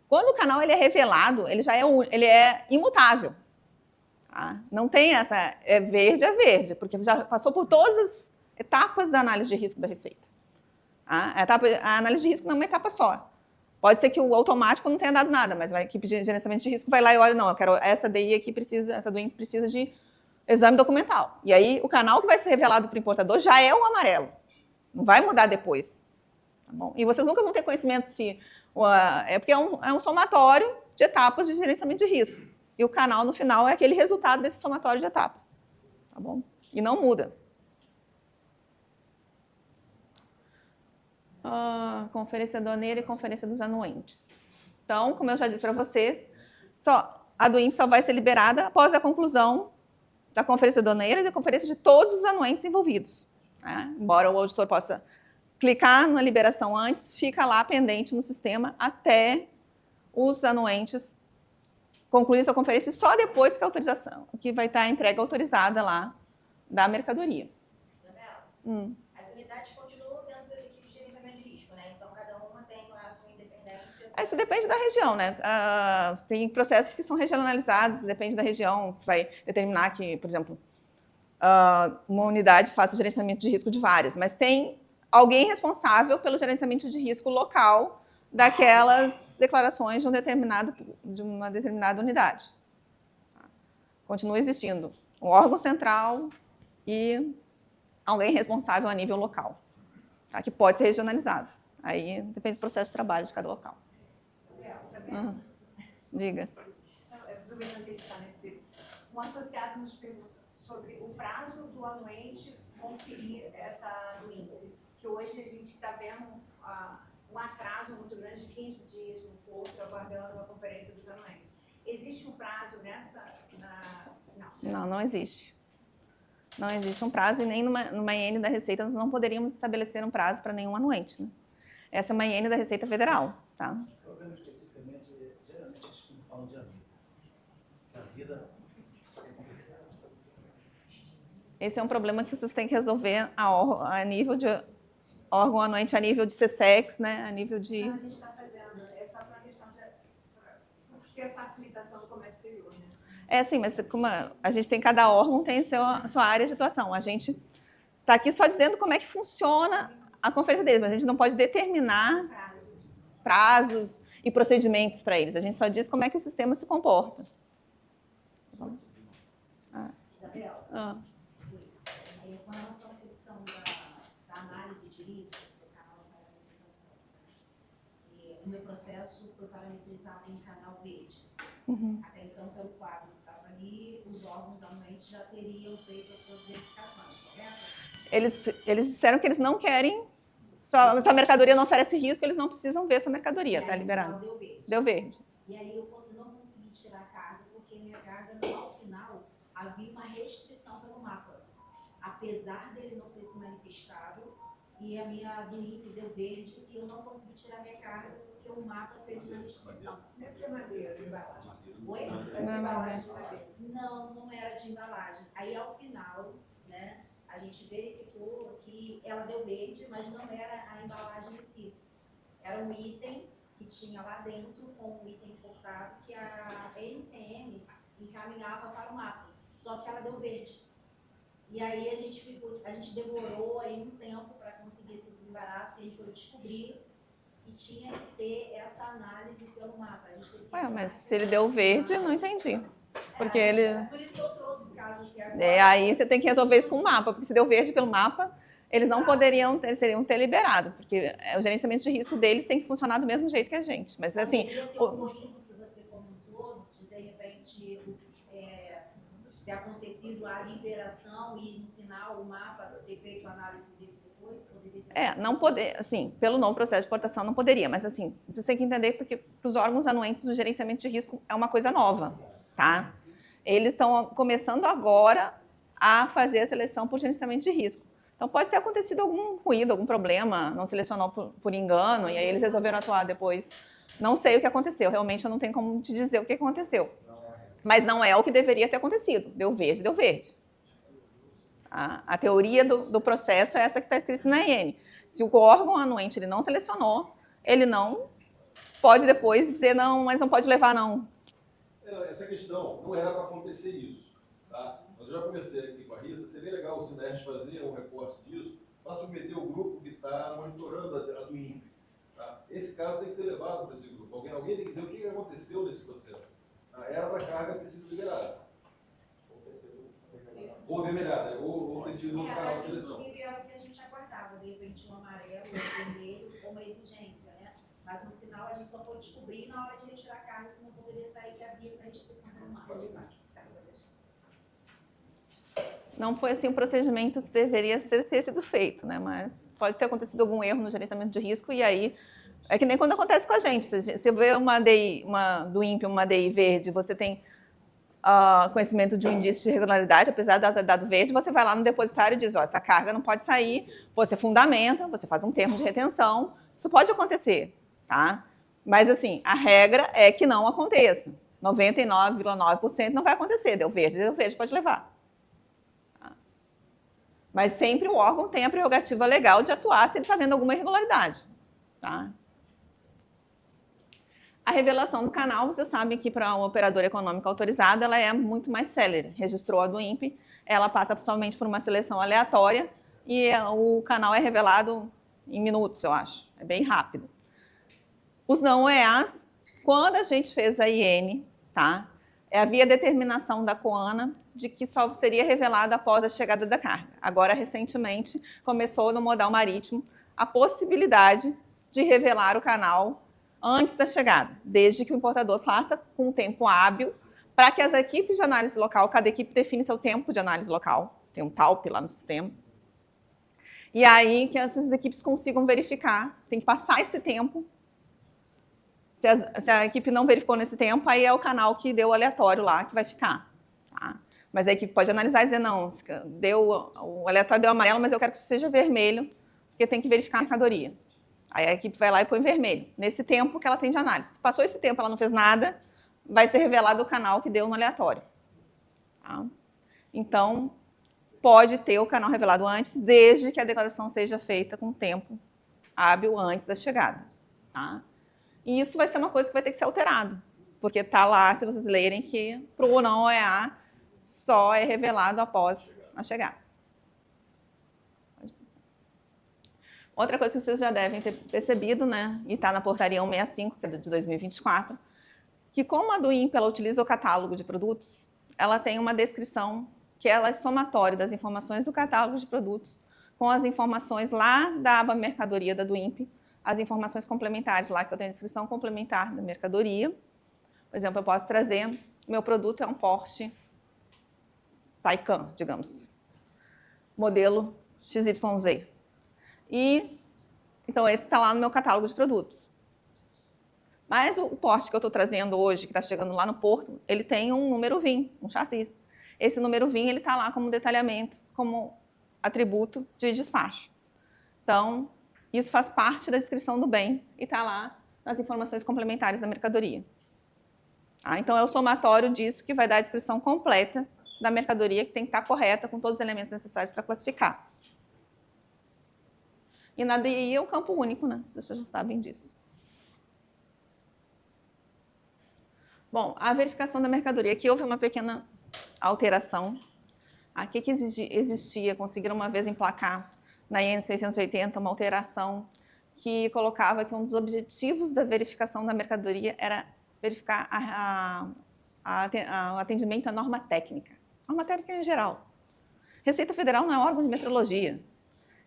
Quando o canal ele é revelado, ele é imutável. Tá? Não tem essa, é verde, porque já passou por todas as etapas da análise de risco da Receita. Tá? A análise de risco não é uma etapa só. Pode ser que o automático não tenha dado nada, mas a equipe de gerenciamento de risco vai lá e olha, não, eu quero essa DI aqui essa do INPE precisa de Exame documental. E aí, o canal que vai ser revelado para o importador já é o amarelo. Não vai mudar depois. Tá bom? E vocês nunca vão ter conhecimento se... é porque é um somatório de etapas de gerenciamento de risco. E o canal, no final, é aquele resultado desse somatório de etapas. Tá bom? E não muda. Conferência aduaneira e conferência dos anuentes. Então, como eu já disse para vocês, a do INPE só vai ser liberada após a conclusão da conferência aduaneira e da conferência de todos os anuentes envolvidos. Né? Embora o auditor possa clicar na liberação antes, fica lá pendente no sistema até os anuentes concluírem sua conferência, e só depois que a autorização, que vai estar a entrega autorizada lá da mercadoria. As unidades continuam dentro das equipes de gerenciamento de risco, né? Então, cada uma tem a sua independência. Isso depende da região, né? Tem processos que são regionalizados, depende da região, que vai determinar que, por exemplo, uma unidade faça gerenciamento de risco de várias, mas tem alguém responsável pelo gerenciamento de risco local daquelas declarações de uma determinada unidade. Continua existindo um órgão central e alguém responsável a nível local, tá? Que pode ser regionalizado. Aí depende do processo de trabalho de cada local. Diga. Aproveitando que a gente está nesse... Um associado nos pergunta sobre o prazo do anuente conferir essa do INPE, que hoje a gente está vendo um atraso muito grande de 15 dias no Porto, aguardando a conferência dos anuentes. Existe um prazo nessa... Não existe. Não existe um prazo e nem numa IN da Receita nós não poderíamos estabelecer um prazo para nenhum anuente. Né? Essa é uma IN da Receita Federal. Tá? O problema especificamente, geralmente, eles não falam de Avisa. Avisa é complicado. Esse é um problema que vocês têm que resolver a nível de órgão anuente, a nível de CSEX, né? A nível de... Não, a gente está fazendo, é só para uma questão de... Por ser facilitação do comércio exterior, né? Sim, mas como a gente tem, cada órgão tem sua área de atuação. A gente está aqui só dizendo como é que funciona a conferência deles, mas a gente não pode determinar prazos e procedimentos para eles. A gente só diz como é que o sistema se comporta. Isabel, com relação à questão da análise de risco do canal de parametrização, o meu processo foi parametrizado em canal verde. Até então, pelo quadro que estava ali, os órgãos anuentes já teriam feito as suas verificações, correto? Eles disseram que eles não querem, sua mercadoria não oferece risco, eles não precisam ver sua mercadoria, está liberado. Deu verde. Deu verde. E aí eu não consegui tirar a carga, porque minha carga, ao final, havia uma restrição pelo mapa. Apesar dele não ter se manifestado, e a minha do INPE deu verde, e eu não consegui tirar minha carga, porque o mapa fez uma restrição. Deve ser madeira de embalagem. Oi? Não era de embalagem. Aí, ao final, né, a gente verificou que ela deu verde, mas não era a embalagem em si. Era um item que tinha lá dentro, com um item importado, que a NCM encaminhava para o mapa. Só que ela deu verde. E aí a gente demorou aí um tempo para conseguir esse desembaraço, porque a gente foi descobrir que tinha que ter essa análise pelo mapa. Mas se ele deu verde, eu não entendi. Porque Por isso que eu trouxe o caso aqui agora. Aí você tem que resolver isso com o mapa, porque se deu verde pelo mapa, eles não poderiam, eles teriam que ter liberado, porque o gerenciamento de risco deles tem que funcionar do mesmo jeito que a gente. Mas assim... Ocorrido que você comentou, de repente ter acontecido a liberação e no final o mapa ter feito a análise dele depois? Não poder, assim, pelo novo processo de importação não poderia, mas assim, vocês têm que entender porque para os órgãos anuentes o gerenciamento de risco é uma coisa nova, tá? Eles estão começando agora a fazer a seleção por gerenciamento de risco. Então pode ter acontecido algum ruído, algum problema, não selecionou por engano e aí eles resolveram atuar depois. Não sei o que aconteceu, realmente eu não tenho como te dizer o que aconteceu. Mas não é o que deveria ter acontecido. Deu verde, deu verde. A teoria do processo é essa que está escrita na IN. Se o órgão anuente ele não selecionou, ele não pode depois dizer não, mas não pode levar não. Essa questão não era para acontecer isso. Tá? Mas eu já comecei aqui com a Rita, seria legal se o NERJ fazer um recorte disso para submeter o grupo que está monitorando a do INPE. Tá? Esse caso tem que ser levado para esse grupo. Alguém tem que dizer o que aconteceu nesse processo. Era para a carga ter sido liberada. Ou avermelhar, ou tecido no canal de seleção. Inclusive, era o que a gente aguardava, de repente um amarelo, um vermelho, ou uma exigência, né? Mas no final a gente só foi descobrir na hora de retirar a carga que não poderia sair, que havia essa restrição climática. Não foi assim um procedimento que deveria ter sido feito, né? Mas pode ter acontecido algum erro no gerenciamento de risco e aí é que nem quando acontece com a gente. Se você vê do INPE, uma DI verde, você tem conhecimento de um indício de irregularidade, apesar de dar dado verde, você vai lá no depositário e diz, ó, essa carga não pode sair, você fundamenta, você faz um termo de retenção, isso pode acontecer, tá? Mas assim, a regra é que não aconteça. 99,9% não vai acontecer, deu verde pode levar. Mas sempre o órgão tem a prerrogativa legal de atuar se ele está vendo alguma irregularidade. Tá? A revelação do canal, você sabe que para uma operadora econômica autorizada, ela é muito mais célere. Registrou a do INPE, ela passa somente por uma seleção aleatória e o canal é revelado em minutos, eu acho. É bem rápido. Os não OEAs, quando a gente fez a IN, tá? Havia determinação da COANA de que só seria revelado após a chegada da carga. Agora, recentemente, começou no modal marítimo a possibilidade de revelar o canal antes da chegada, desde que o importador faça com um tempo hábil, para que as equipes de análise local, cada equipe define seu tempo de análise local, tem um TALP lá no sistema, e aí que essas equipes consigam verificar, tem que passar esse tempo. Se a equipe não verificou nesse tempo, aí é o canal que deu o aleatório lá que vai ficar. Tá? Mas a equipe pode analisar e dizer, não, o aleatório deu amarelo, mas eu quero que isso seja vermelho, porque tem que verificar a mercadoria. Aí a equipe vai lá e põe vermelho, nesse tempo que ela tem de análise. Se passou esse tempo, ela não fez nada, vai ser revelado o canal que deu no aleatório. Tá? Então, pode ter o canal revelado antes, desde que a declaração seja feita com tempo hábil antes da chegada. Tá? E isso vai ser uma coisa que vai ter que ser alterado, porque está lá, se vocês lerem, que para o não OEA só é revelado após a chegada. Outra coisa que vocês já devem ter percebido, né, e está na portaria 165, que é de 2024, que como a do INPE ela utiliza o catálogo de produtos, ela tem uma descrição que ela é somatória das informações do catálogo de produtos com as informações lá da aba mercadoria da do INPE, as informações complementares lá, que eu tenho a descrição complementar da mercadoria. Por exemplo, eu posso trazer, meu produto é um Porsche Taycan, digamos, modelo XYZ. E, então, esse está lá no meu catálogo de produtos. Mas o Porsche que eu estou trazendo hoje, que está chegando lá no porto, ele tem um número VIN, um chassi. Esse número VIN, ele está lá como detalhamento, como atributo de despacho. Então, isso faz parte da descrição do bem e está lá nas informações complementares da mercadoria. Então, é o somatório disso que vai dar a descrição completa da mercadoria, que tem que estar correta com todos os elementos necessários para classificar. E na DI é o campo único, né? Vocês já sabem disso. Bom, a verificação da mercadoria. Aqui houve uma pequena alteração. Aqui que existia, conseguiram uma vez emplacar na IN 680 uma alteração que colocava que um dos objetivos da verificação da mercadoria era verificar o atendimento à norma técnica. Norma técnica em geral. Receita Federal não é órgão de metrologia.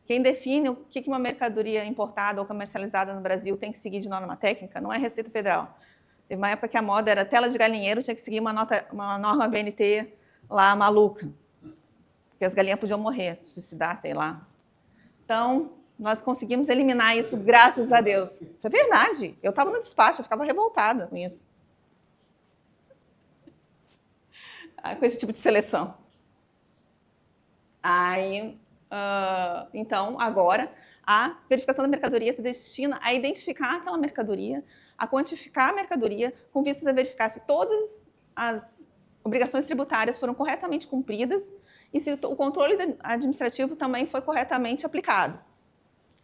Quem define o que uma mercadoria importada ou comercializada no Brasil tem que seguir de norma técnica não é Receita Federal. Teve uma época que a moda era tela de galinheiro, tinha que seguir uma norma BNT lá maluca. Porque as galinhas podiam morrer, suicidar, sei lá. Então, nós conseguimos eliminar isso, graças a Deus. Isso é verdade. Eu estava no despacho, eu ficava revoltada com isso. Com esse tipo de seleção. Aí, então, agora, a verificação da mercadoria se destina a identificar aquela mercadoria, a quantificar a mercadoria, com vistas a verificar se todas as obrigações tributárias foram corretamente cumpridas e se o controle administrativo também foi corretamente aplicado.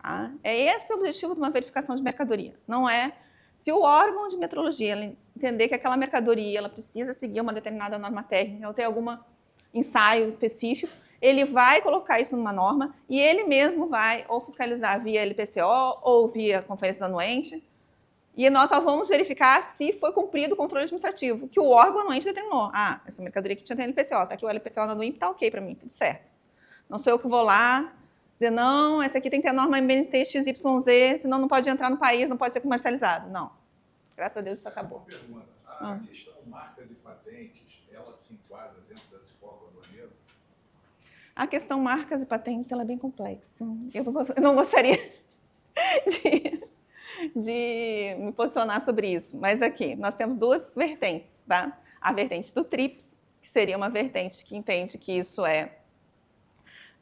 Tá? É esse o objetivo de uma verificação de mercadoria. Não é se o órgão de metrologia entender que aquela mercadoria ela precisa seguir uma determinada norma técnica ou ter algum ensaio específico, ele vai colocar isso numa norma e ele mesmo vai ou fiscalizar via LPCO ou via conferência anuente E nós só vamos verificar se foi cumprido o controle administrativo, que o órgão anuente determinou. Ah, essa mercadoria aqui tinha LPCO, tá aqui o LPCO do INPE, tá ok para mim, tudo certo. Não sou eu que vou lá dizer, não, essa aqui tem que ter a norma MNT XYZ, senão não pode entrar no país, não pode ser comercializado. Não. Graças a Deus isso acabou. Uma pergunta. A questão marcas e patentes, ela se enquadra dentro desse foco aduaneiro? A questão marcas e patentes ela é bem complexa. Eu não gostaria de me posicionar sobre isso, mas aqui nós temos duas vertentes, tá? A vertente do TRIPS, que seria uma vertente que entende que isso é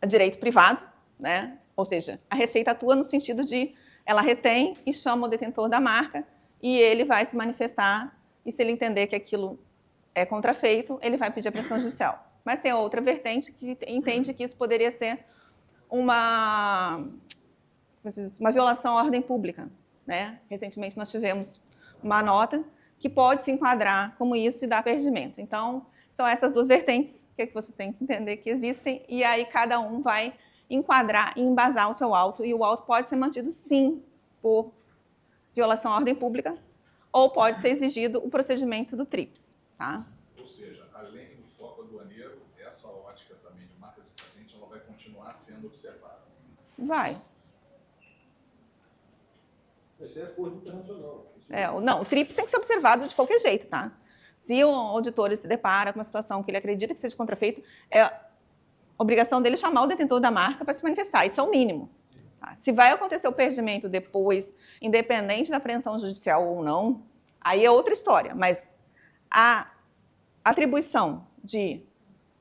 direito privado, né? Ou seja, a Receita atua no sentido de ela retém e chama o detentor da marca e ele vai se manifestar e se ele entender que aquilo é contrafeito, ele vai pedir a pressão judicial. Mas tem outra vertente que entende que isso poderia ser uma violação à ordem pública, né? Recentemente nós tivemos uma nota que pode se enquadrar como isso e dar perdimento. Então, são essas duas vertentes que vocês têm que entender que existem e aí cada um vai enquadrar e embasar o seu auto e o auto pode ser mantido sim por violação à ordem pública ou pode ser exigido o procedimento do TRIPS, tá? Ou seja, além do foco aduaneiro, essa ótica também de marcas e patentes, ela vai continuar sendo observada. Vai. Isso é acordo internacional. Não, o TRIPS tem que ser observado de qualquer jeito, tá? Se o auditor se depara com uma situação que ele acredita que seja contrafeito, é obrigação dele chamar o detentor da marca para se manifestar. Isso é o mínimo. Tá? Se vai acontecer o perdimento depois, independente da apreensão judicial ou não, aí é outra história. Mas a atribuição de,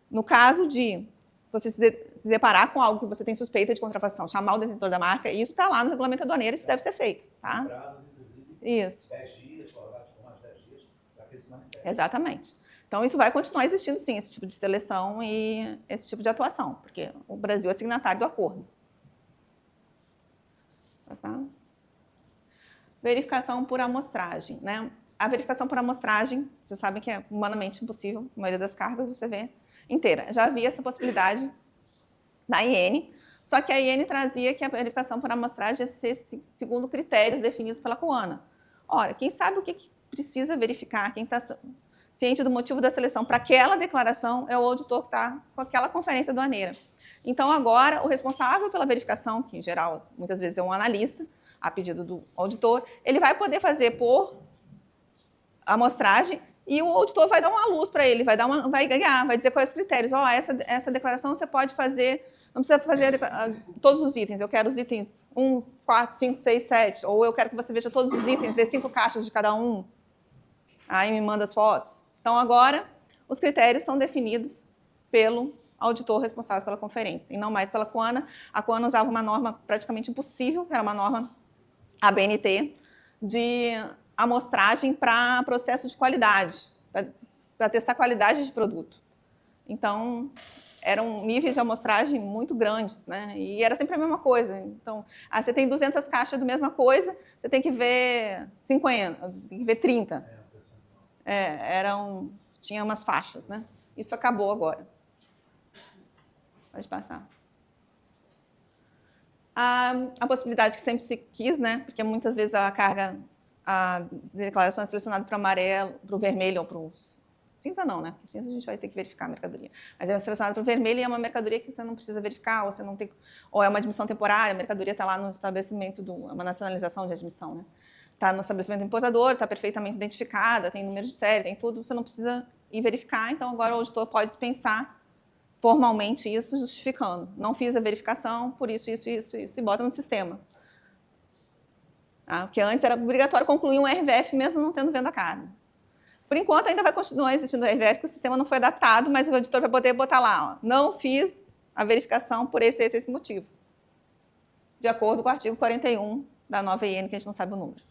no caso de você se deparar com algo que você tem suspeita de contrafação, chamar o detentor da marca, isso está lá no regulamento aduaneiro, isso deve ser feito. Tá? Prazos, inclusive, Isso. 10 dias, prorrogados por mais 10 dias, para que ele se manifeste. Exatamente. Então, isso vai continuar existindo, sim, esse tipo de seleção e esse tipo de atuação, porque o Brasil é signatário do acordo. Passar. Verificação por amostragem, né? A verificação por amostragem, vocês sabem que é humanamente impossível, a maioria das cargas você vê inteira. Já havia essa possibilidade na IN, só que a IN trazia que a verificação por amostragem ia ser segundo critérios definidos pela COANA. Ora, quem sabe o que precisa verificar, quem está ciente do motivo da seleção para aquela declaração é o auditor que está com aquela conferência aduaneira. Então, agora, o responsável pela verificação, que em geral, muitas vezes é um analista, a pedido do auditor, ele vai poder fazer por amostragem e o auditor vai dar uma luz para ele, vai dizer quais os critérios. Essa declaração você pode fazer, não precisa fazer todos os itens, eu quero os itens 1, 4, 5, 6, 7, ou eu quero que você veja todos os itens, vê 5 caixas de cada um, aí me manda as fotos. Então, agora, os critérios são definidos pelo auditor responsável pela conferência, e não mais pela COANA. A COANA usava uma norma praticamente impossível, que era uma norma ABNT, de amostragem para processo de qualidade, para testar a qualidade de produto. Então, eram níveis de amostragem muito grandes, né? E era sempre a mesma coisa. Então, você tem 200 caixas da mesma coisa, você tem que ver 50, tem que ver 30. Tinha umas faixas, né? Isso acabou agora. Pode passar. A possibilidade que sempre se quis, né? Porque muitas vezes a declaração é selecionada para o amarelo, para o vermelho ou para o cinza não, né? Porque cinza a gente vai ter que verificar a mercadoria. Mas é selecionada para o vermelho e é uma mercadoria que você não precisa verificar, ou você não tem, ou é uma admissão temporária, a mercadoria está lá no estabelecimento uma nacionalização de admissão, né? Está no estabelecimento do importador, está perfeitamente identificada, tem número de série, tem tudo, você não precisa ir verificar, então agora o auditor pode dispensar formalmente isso, justificando. Não fiz a verificação, por isso, e bota no sistema. Porque antes era obrigatório concluir um RVF mesmo não tendo venda carne. Por enquanto ainda vai continuar existindo o RVF, porque o sistema não foi adaptado, mas o editor vai poder botar lá, não fiz a verificação por esse motivo. De acordo com o artigo 41 da nova IN, que a gente não sabe o número.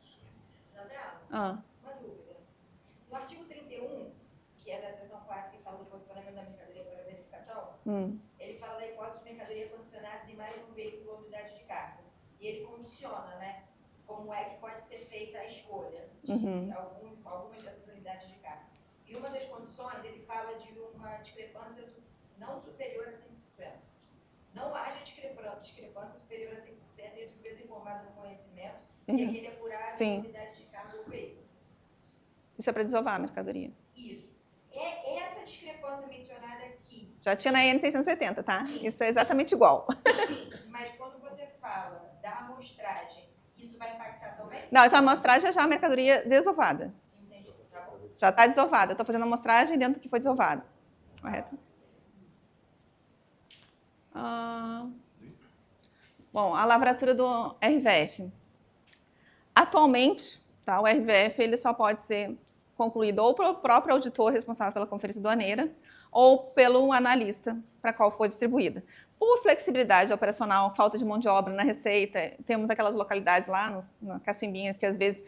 Uma dúvida. No artigo 31, que é da seção 4, que fala do posicionamento da mercadoria para verificação, ele fala da hipótese de mercadoria condicionadas em mais de um veículo ou unidade de carga. E ele condiciona, né? Como é que pode ser feita a escolha de algumas dessas unidades de carga. E uma das condições, ele fala de uma discrepância não superior a 5%. Não haja discrepância superior a 5% entre o peso informado no conhecimento e aquele apurado em unidade de carga Isso é para desovar a mercadoria. Isso. Essa discrepância mencionada aqui, Já tinha na IN 680, tá? Isso é exatamente igual. sim, mas quando você fala da amostragem, isso vai impactar também? Não, essa amostragem é já a mercadoria desovada. Entendi. Tá bom. Já está desovada. Estou fazendo a amostragem dentro do que foi desovado. Correto? Bom, a lavratura do RVF. Atualmente, tá, o RVF ele só pode ser concluído ou pelo próprio auditor responsável pela conferência aduaneira ou pelo analista para qual foi distribuída. Por flexibilidade operacional, falta de mão de obra na Receita, temos aquelas localidades lá, nas cacimbinhas, que às vezes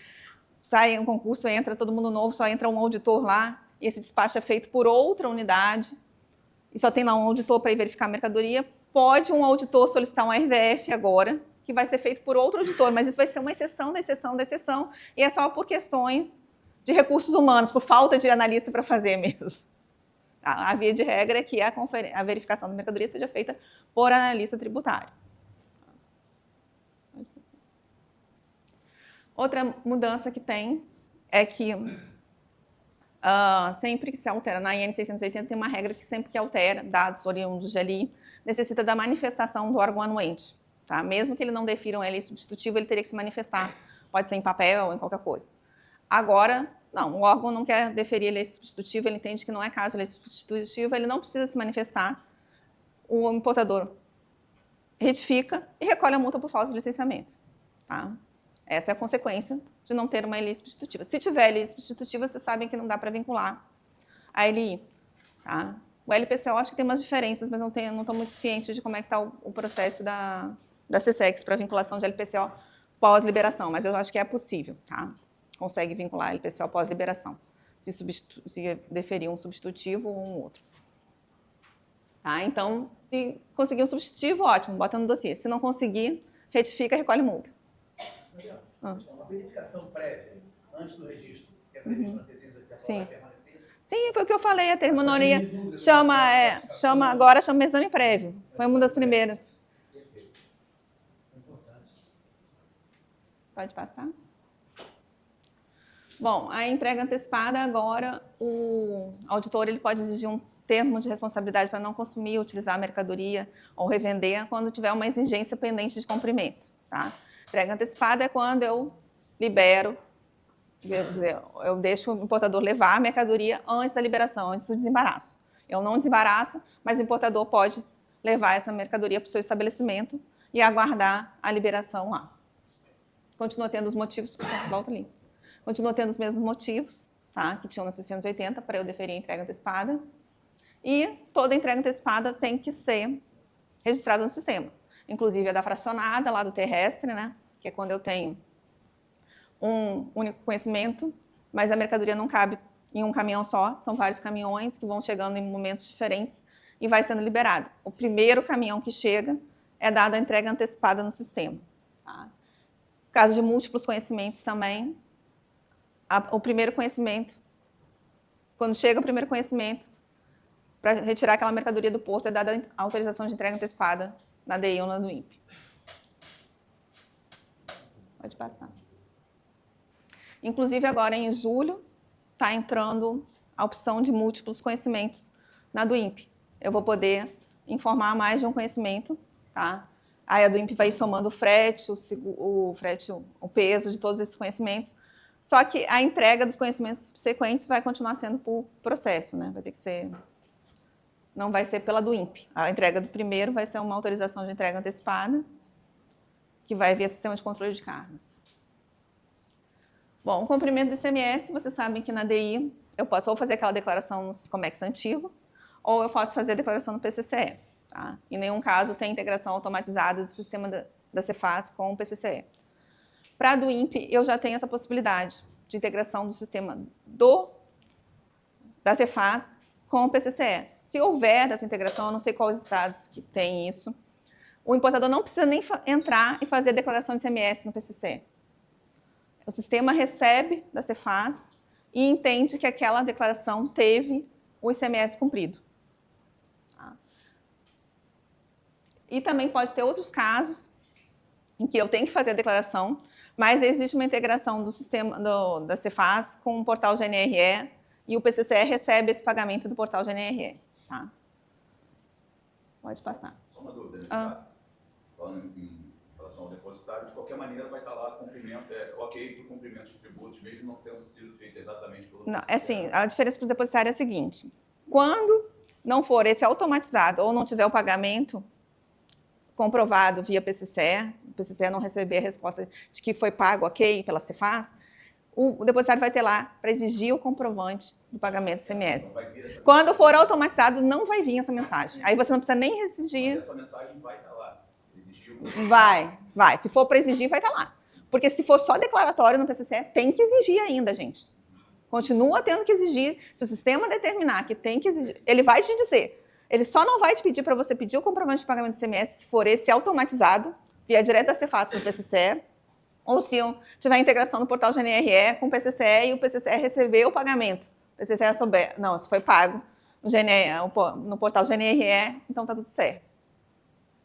sai um concurso, entra todo mundo novo, só entra um auditor lá, e esse despacho é feito por outra unidade, e só tem lá um auditor para ir verificar a mercadoria. Pode um auditor solicitar um RVF agora, que vai ser feito por outro auditor, mas isso vai ser uma exceção da exceção da exceção, e é só por questões de recursos humanos, por falta de analista para fazer mesmo. A via de regra é que a verificação da mercadoria seja feita por analista tributário. Outra mudança que tem é que sempre que se altera, na IN 680 tem uma regra que sempre que altera dados oriundos de ali, necessita da manifestação do órgão anuente. Tá? Mesmo que ele não defira um LI substitutivo, ele teria que se manifestar. Pode ser em papel ou em qualquer coisa. Agora, não, o órgão não quer deferir lei substitutiva, ele entende que não é caso de lei substitutiva, ele não precisa se manifestar, o importador retifica e recolhe a multa por falta de licenciamento. Tá? Essa é a consequência de não ter uma LI substitutiva. Se tiver LI substitutiva, vocês sabem que não dá para vincular a LI. Tá? O LPCO acho que tem umas diferenças, mas não estou muito ciente de como é que está o processo da CSEX para vinculação de LPCO pós-liberação, mas eu acho que é possível. Tá? Consegue vincular LPCO pós-liberação, se deferir um substitutivo ou um outro. Tá? Então, se conseguir um substitutivo, ótimo, bota no dossiê. Se não conseguir, retifica e recolhe multa. Uma verificação prévia, antes do registro, que é prevista na 680, Sim. vai permanecer? Sim, foi o que eu falei, a terminologia agora chama exame prévio. Foi uma das primeiras. Perfeito. Isso é importante. Pode passar? Bom, a entrega antecipada, agora o auditor ele pode exigir um termo de responsabilidade para não consumir, utilizar a mercadoria ou revender quando tiver uma exigência pendente de cumprimento. Tá? Entrega antecipada é quando eu libero, eu deixo o importador levar a mercadoria antes da liberação, antes do desembaraço. Eu não desembaraço, mas o importador pode levar essa mercadoria para o seu estabelecimento e aguardar a liberação lá. Continua tendo os motivos, volta ali. Continua tendo os mesmos motivos, tá, que tinham na 680 para eu deferir a entrega antecipada. E toda entrega antecipada tem que ser registrada no sistema. Inclusive a da fracionada, lá do terrestre, né, que é quando eu tenho um único conhecimento, mas a mercadoria não cabe em um caminhão só, são vários caminhões que vão chegando em momentos diferentes e vai sendo liberado. O primeiro caminhão que chega é dada a entrega antecipada no sistema. Tá? No caso de múltiplos conhecimentos também, o primeiro conhecimento, quando chega o primeiro conhecimento, para retirar aquela mercadoria do porto, é dada a autorização de entrega antecipada na DI ou na do INPE. Pode passar. Inclusive, agora em julho, está entrando a opção de múltiplos conhecimentos na do INPE. Eu vou poder informar mais de um conhecimento, tá? Aí a do INPE vai ir somando o frete, o peso de todos esses conhecimentos. Só que a entrega dos conhecimentos subsequentes vai continuar sendo por processo, né? Vai ter que ser... Não vai ser pela do INPE. A entrega do primeiro vai ser uma autorização de entrega antecipada, que vai via sistema de controle de carga. Bom, o cumprimento do ICMS, vocês sabem que na DI eu posso ou fazer aquela declaração no Siscomex antigo, ou eu posso fazer a declaração no PCCE. Tá? Em nenhum caso tem integração automatizada do sistema da Cefaz com o PCCE. Para a do INPE, eu já tenho essa possibilidade de integração do sistema da Cefaz com o PCCE. Se houver essa integração, eu não sei quais estados que tem isso, o importador não precisa nem entrar e fazer a declaração de ICMS no PCCE. O sistema recebe da Cefaz e entende que aquela declaração teve o ICMS cumprido. Tá? E também pode ter outros casos em que eu tenho que fazer a declaração, Mas existe uma integração do sistema da Cefaz com o portal GNRE e o PCCE recebe esse pagamento do portal GNRE. Tá? Pode passar. Só uma dúvida nesse caso. Falando em relação ao depositário, de qualquer maneira vai estar lá cumprimento, ok para o cumprimento de tributos, mesmo não tendo sido feito exatamente pelo... Não, é assim, a diferença para o depositário é a seguinte: quando não for esse automatizado ou não tiver o pagamento comprovado via PCCE, o PCCE não receber a resposta de que foi pago ok pela Cefaz, o depositário vai ter lá para exigir o comprovante do pagamento do ICMS. Quando for automatizado, não vai vir essa mensagem. Aí você não precisa nem exigir. Essa mensagem vai estar lá. Exigir Vai. Se for para exigir, vai estar lá. Porque se for só declaratório no PCCE, tem que exigir ainda, gente. Continua tendo que exigir. Se o sistema determinar que tem que exigir, ele vai te dizer. Ele só não vai te pedir para você pedir o comprovante de pagamento do ICMS se for esse automatizado, via direto da Cefaz para o PCCE, ou se tiver integração no portal GNRE com o PCCE e o PCCE receber o pagamento. O PCCE souber, não, se foi pago no portal GNRE, então está tudo certo.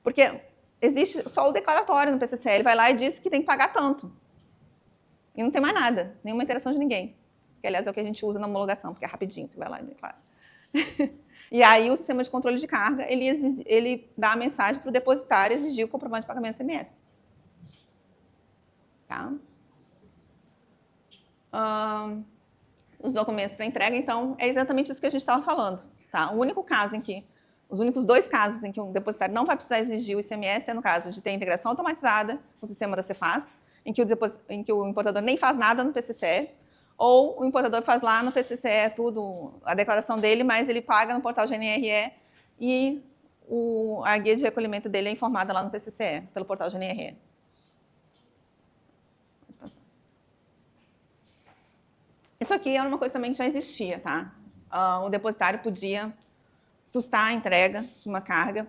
Porque existe só o declaratório no PCCE, ele vai lá e diz que tem que pagar tanto. E não tem mais nada, nenhuma interação de ninguém. Que, aliás, é o que a gente usa na homologação, porque é rapidinho, você vai lá e declara. E aí o sistema de controle de carga, ele dá a mensagem para o depositário exigir o comprovante de pagamento do ICMS. Tá? Os documentos para entrega, então, é exatamente isso que a gente estava falando. Tá? Os únicos 2 casos em que um depositário não vai precisar exigir o ICMS é no caso de ter integração automatizada com o sistema da Cefaz, em que o importador nem faz nada no PCCE, ou o importador faz lá no PCCE tudo, a declaração dele, mas ele paga no portal GNRE e a guia de recolhimento dele é informada lá no PCCE, pelo portal GNRE. Isso aqui era uma coisa também que já existia, tá? O depositário podia sustar a entrega de uma carga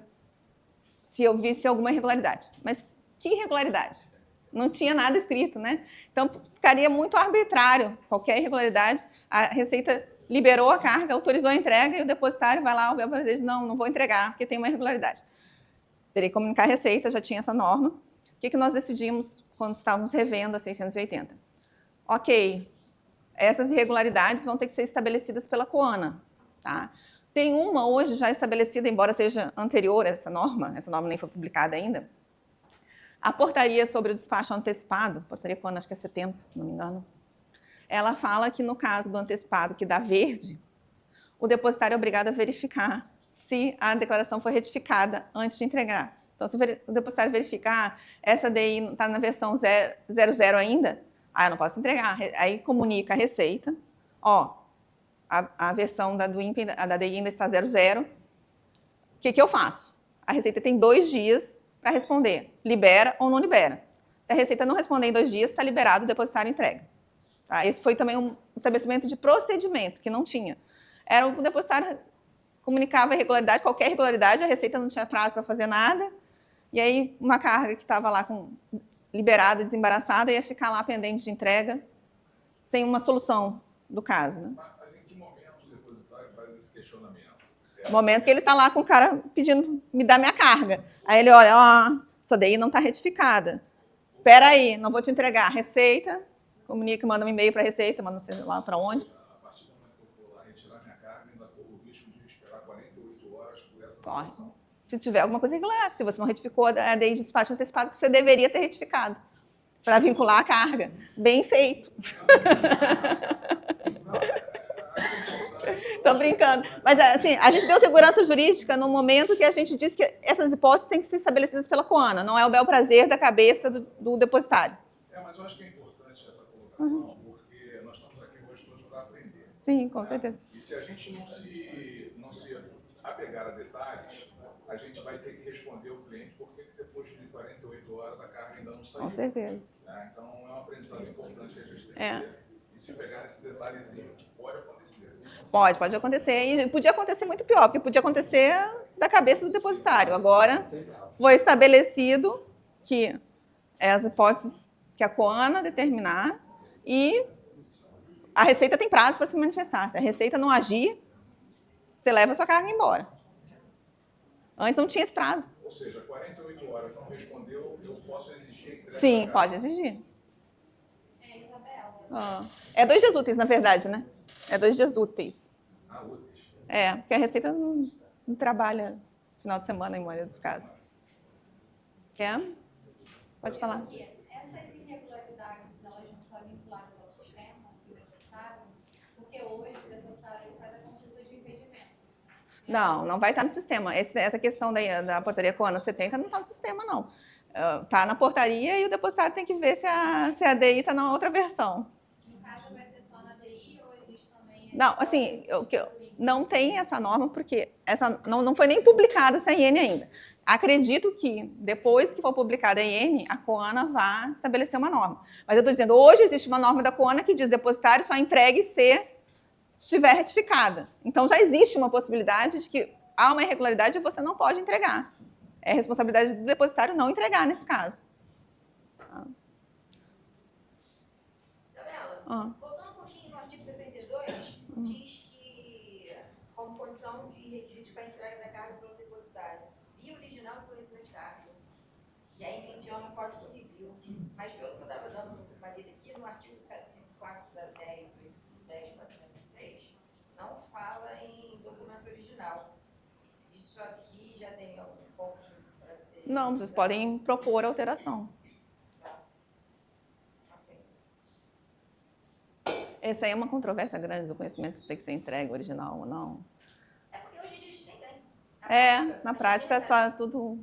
se eu visse alguma irregularidade. Mas que irregularidade? Não tinha nada escrito, né? Então, ficaria muito arbitrário qualquer irregularidade. A Receita liberou a carga, autorizou a entrega e o depositário vai lá, o Bel diz, não vou entregar, porque tem uma irregularidade. Terei que comunicar a Receita, já tinha essa norma. O que nós decidimos quando estávamos revendo a 680? Ok, essas irregularidades vão ter que ser estabelecidas pela Coana. Tá? Tem uma hoje já estabelecida, embora seja anterior a essa norma nem foi publicada ainda, a portaria sobre o despacho antecipado, portaria Coana, acho que é 70, se não me engano, ela fala que no caso do antecipado que dá verde, o depositário é obrigado a verificar se a declaração foi retificada antes de entregar. Então, se o depositário verificar, essa DI está na versão 00 ainda, eu não posso entregar. Aí comunica a Receita, a versão da DI ainda está 00, o que eu faço? A Receita tem 2 dias para responder, libera ou não libera. Se a Receita não responder em 2 dias, está liberado, o depositário entrega. Tá? Esse foi também um estabelecimento de procedimento, que não tinha. Era o depositário comunicava a irregularidade, qualquer irregularidade, a Receita não tinha prazo para fazer nada, e aí uma carga que estava lá liberada, desembaraçada, ia ficar lá pendente de entrega, sem uma solução do caso. Né? Mas em que momento o depositário faz esse questionamento? No momento que ele está lá com o cara pedindo, me dá minha carga. Aí ele olha, essa daí não está retificada. Espera aí, não vou te entregar. Receita, comunica, manda um e-mail para a Receita, manda não sei lá para onde. A partir do momento que eu for lá retirar minha carga, ainda corro o risco de esperar 48 horas por essa Corre. situação. Se tiver alguma coisa irregular, se você não retificou a DI de despacho antecipado, que você deveria ter retificado, para vincular a carga. Bem feito. Estou brincando. Mas, assim, a gente deu segurança jurídica no momento que a gente disse que essas hipóteses têm que ser estabelecidas pela Coana, não é o bel prazer da cabeça do depositário. Mas eu acho que é importante essa colocação, porque nós estamos aqui hoje todos para aprender. Sim, com certeza. E se a gente não se apegar a detalhes, a gente vai ter que responder ao cliente porque depois de 48 horas a carga ainda não saiu. Com certeza. Então, é um aprendizado importante que a gente tem que ter. E se pegar esse detalhezinho, pode acontecer. Pode acontecer. E podia acontecer muito pior, porque podia acontecer da cabeça do depositário. Agora, foi estabelecido que as hipóteses que a Coana determinar e a Receita tem prazo para se manifestar. Se a Receita não agir, você leva a sua carga embora. Antes não tinha esse prazo. Ou seja, 48 horas não respondeu, eu posso exigir. Sim, pode exigir. É 2 dias úteis, na verdade, né? É 2 dias úteis. Ah, úteis. Porque a Receita não trabalha final de semana, em maioria dos casos. Quer? Pode falar. Essas irregularidades, elas não estão vinculadas ao sistema do depositário? Porque hoje o depositário faz a consulta de impedimento. Não vai estar no sistema. Essa questão da portaria COANA 70 não está no sistema, não. Está na portaria e o depositário tem que ver se a DI está na outra versão. No caso, vai ser só na DI ou existe também... Não, assim, não tem essa norma porque essa não foi nem publicada essa IN ainda. Acredito que depois que for publicada a IN, a COANA vai estabelecer uma norma. Mas eu estou dizendo, hoje existe uma norma da COANA que diz depositário só entregue se estiver retificada. Então já existe uma possibilidade de que há uma irregularidade e você não pode entregar. É responsabilidade do depositário não entregar nesse caso. Isabela, voltando um pouquinho no artigo 62, diz que, como condição de requisitos para entrega da carga pelo depositário, via original e conhecimento de carga. E aí menciona o Código Civil. Mas pelo que eu estava dando uma lida aqui, no artigo 754 da 10.406, não fala em documento original. Isso aqui já tem algum ponto para ser... Não, vocês podem propor alteração. Essa aí é uma controvérsia grande do conhecimento ter que ser entregue original ou não. É porque hoje em dia a gente nem tem. Na prática é só tudo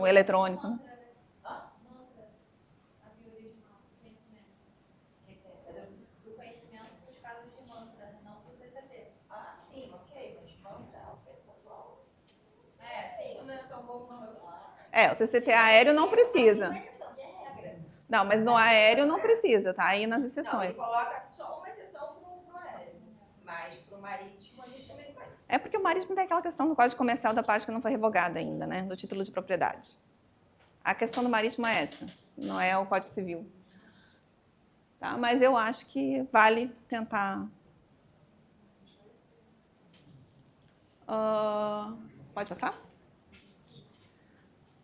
eletrônico. Mantra a via original do conhecimento. Do conhecimento para os casos de mantra, não para o CCT. Ah, sim, ok, mas mantra é o percentual. Sim. Não é só um pouco não. O CCT aéreo não precisa. Uma exceção, que é regra. Não, mas no aéreo não precisa, tá aí nas exceções. Não, ele coloca só uma exceção para o aéreo. Mas para o marítimo a gente também não vai. É porque o marítimo tem aquela questão do Código Comercial da parte que não foi revogada ainda, né? Do título de propriedade. A questão do marítimo é essa, não é o Código Civil. Tá? Mas eu acho que vale tentar... Pode passar?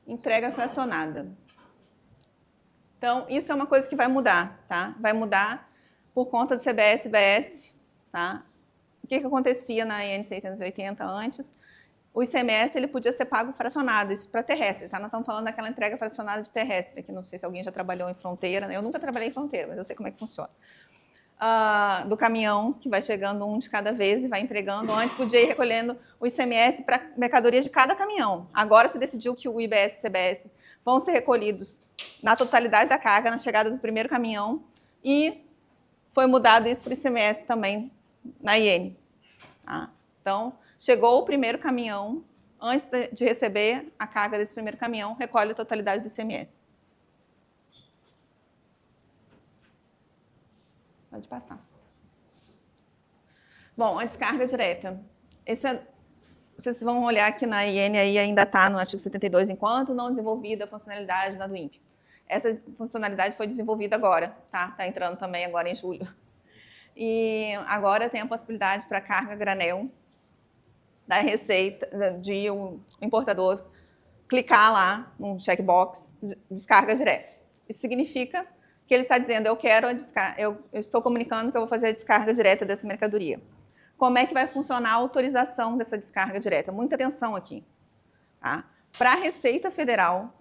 Entrega fracionada. Então, isso é uma coisa que vai mudar, tá? Vai mudar por conta do CBS e BS, tá? O que acontecia na IN 680 antes? O ICMS ele podia ser pago fracionado, isso para terrestre, tá? Nós estamos falando daquela entrega fracionada de terrestre, que não sei se alguém já trabalhou em fronteira, né? Eu nunca trabalhei em fronteira, mas eu sei como é que funciona. Do caminhão, que vai chegando um de cada vez e vai entregando. Antes podia ir recolhendo o ICMS para mercadoria de cada caminhão. Agora se decidiu que o IBS e CBS vão ser recolhidos na totalidade da carga, na chegada do primeiro caminhão, e foi mudado isso para o ICMS também na IN. Tá? Então, chegou o primeiro caminhão, antes de receber a carga desse primeiro caminhão, recolhe a totalidade do ICMS. Pode passar. Bom, a descarga direta. Vocês vão olhar aqui na IN, aí ainda está no artigo 72, enquanto não desenvolvida a funcionalidade da do INPE. Essa funcionalidade foi desenvolvida agora, tá? Está entrando também agora em julho. E agora tem a possibilidade para carga granel da Receita, de o importador clicar lá no checkbox, descarga direta. Isso significa que ele está dizendo, eu estou comunicando que eu vou fazer a descarga direta dessa mercadoria. Como é que vai funcionar a autorização dessa descarga direta? Muita atenção aqui. Tá? Para a Receita Federal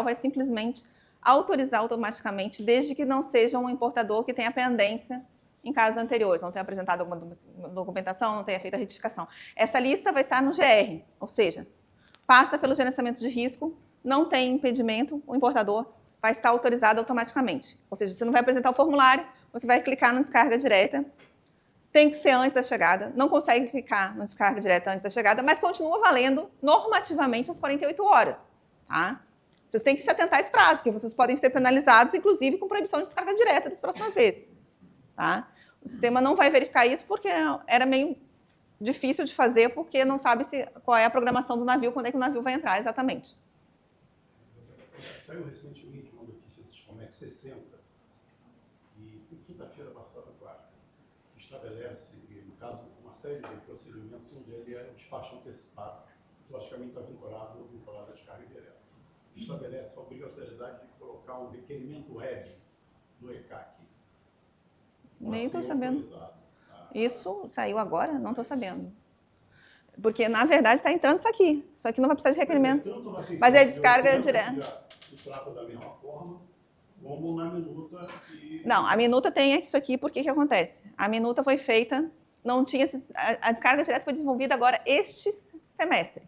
vai simplesmente autorizar automaticamente, desde que não seja um importador que tenha pendência em casos anteriores, não tenha apresentado alguma documentação, não tenha feito a retificação. Essa lista vai estar no GR, ou seja, passa pelo gerenciamento de risco, não tem impedimento, o importador vai estar autorizado automaticamente. Ou seja, você não vai apresentar o formulário, você vai clicar na descarga direta, tem que ser antes da chegada, não consegue clicar na descarga direta antes da chegada, mas continua valendo normativamente as 48 horas. Tá? Vocês têm que se atentar a esse prazo, porque vocês podem ser penalizados, inclusive com proibição de descarga direta das próximas vezes. Tá? O sistema não vai verificar isso porque era meio difícil de fazer, porque não sabe qual é a programação do navio, quando é que o navio vai entrar exatamente. Saiu recentemente uma notícia, Sistemex 60, e quinta-feira passada, claro, estabelece, no caso, uma série de procedimentos onde ele é o despacho antecipado, logicamente está vinculado à descarga direta. Estabelece a obrigatoriedade de colocar um requerimento web do ECAC. Nem estou Ser sabendo. autorizado a- Isso saiu agora? Não estou sabendo. Porque, na verdade, está entrando isso aqui. Isso aqui não vai precisar de requerimento. Tanto na Mas é descarga 680, direta. que trata da mesma forma, como na minuta que... Não, a minuta tem isso aqui, porque que acontece? A minuta foi feita, não tinha a descarga direta foi desenvolvida agora este semestre,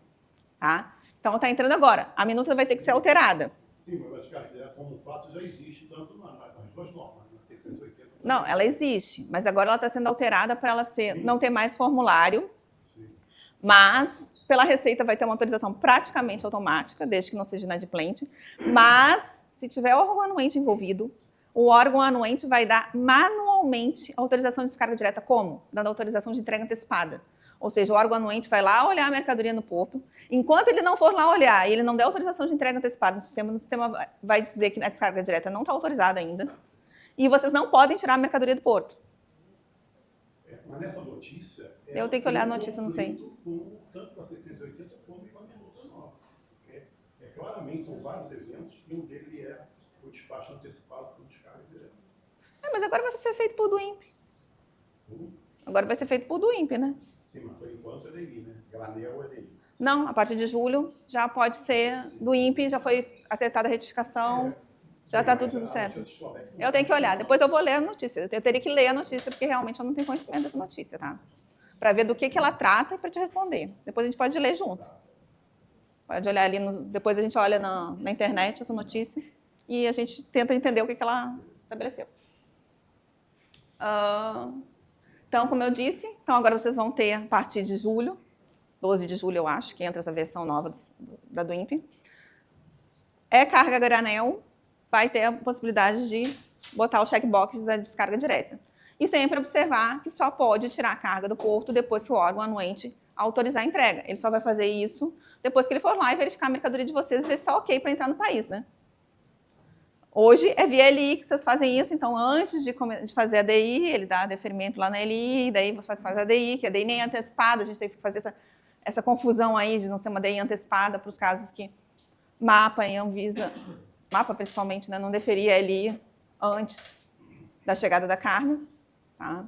tá? Então está entrando agora. A minuta vai ter que ser alterada. Sim, mas a descarga direta como fato já existe tanto nas duas normas, na 680. Não, ela existe, mas agora ela está sendo alterada para ela ser, não ter mais formulário, mas pela Receita vai ter uma autorização praticamente automática, desde que não seja inadimplente, mas se tiver órgão anuente envolvido, o órgão anuente vai dar manualmente a autorização de descarga direta. Como? Dando autorização de entrega antecipada. Ou seja, o órgão anuente vai lá olhar a mercadoria no porto. Enquanto ele não for lá olhar e ele não der autorização de entrega antecipada no sistema vai dizer que a descarga direta não está autorizada ainda. E vocês não podem tirar a mercadoria do porto. Mas nessa notícia... Eu tenho que olhar a notícia, não sei. Com, tanto com a 680 como com a minuta nova. Claramente, são vários eventos e um deles é o despacho antecipado por descarga direta. Mas agora vai ser feito por DUIMP. Agora vai ser feito por DUIMP, né? Sim, mas por enquanto é DI, né? Granel é DI. Não, a partir de julho já pode ser DUIMP, já foi acertada a retificação, já está tudo certo. Eu tenho que olhar, depois eu vou ler a notícia. Eu teria que ler a notícia, porque realmente eu não tenho conhecimento dessa notícia, tá? Para ver do que ela trata e para te responder. Depois a gente pode ler junto. Pode olhar ali, depois a gente olha na internet essa notícia e a gente tenta entender o que ela estabeleceu. Então, como eu disse, então agora vocês vão ter, a partir de julho, 12 de julho eu acho, que entra essa versão nova da DUIMP, carga granel, vai ter a possibilidade de botar o checkbox da descarga direta. E sempre observar que só pode tirar a carga do porto depois que o órgão anuente autorizar a entrega. Ele só vai fazer isso depois que ele for lá e verificar a mercadoria de vocês e ver se está ok para entrar no país, né? Hoje é via LI que vocês fazem isso, então antes de fazer a DI, ele dá deferimento lá na LI, daí vocês fazem a DI, que a DI nem é antecipada, a gente teve que fazer essa confusão aí de não ser uma DI antecipada para os casos que MAPA e Anvisa, MAPA principalmente, né, não deferia a LI antes da chegada da carga. Tá?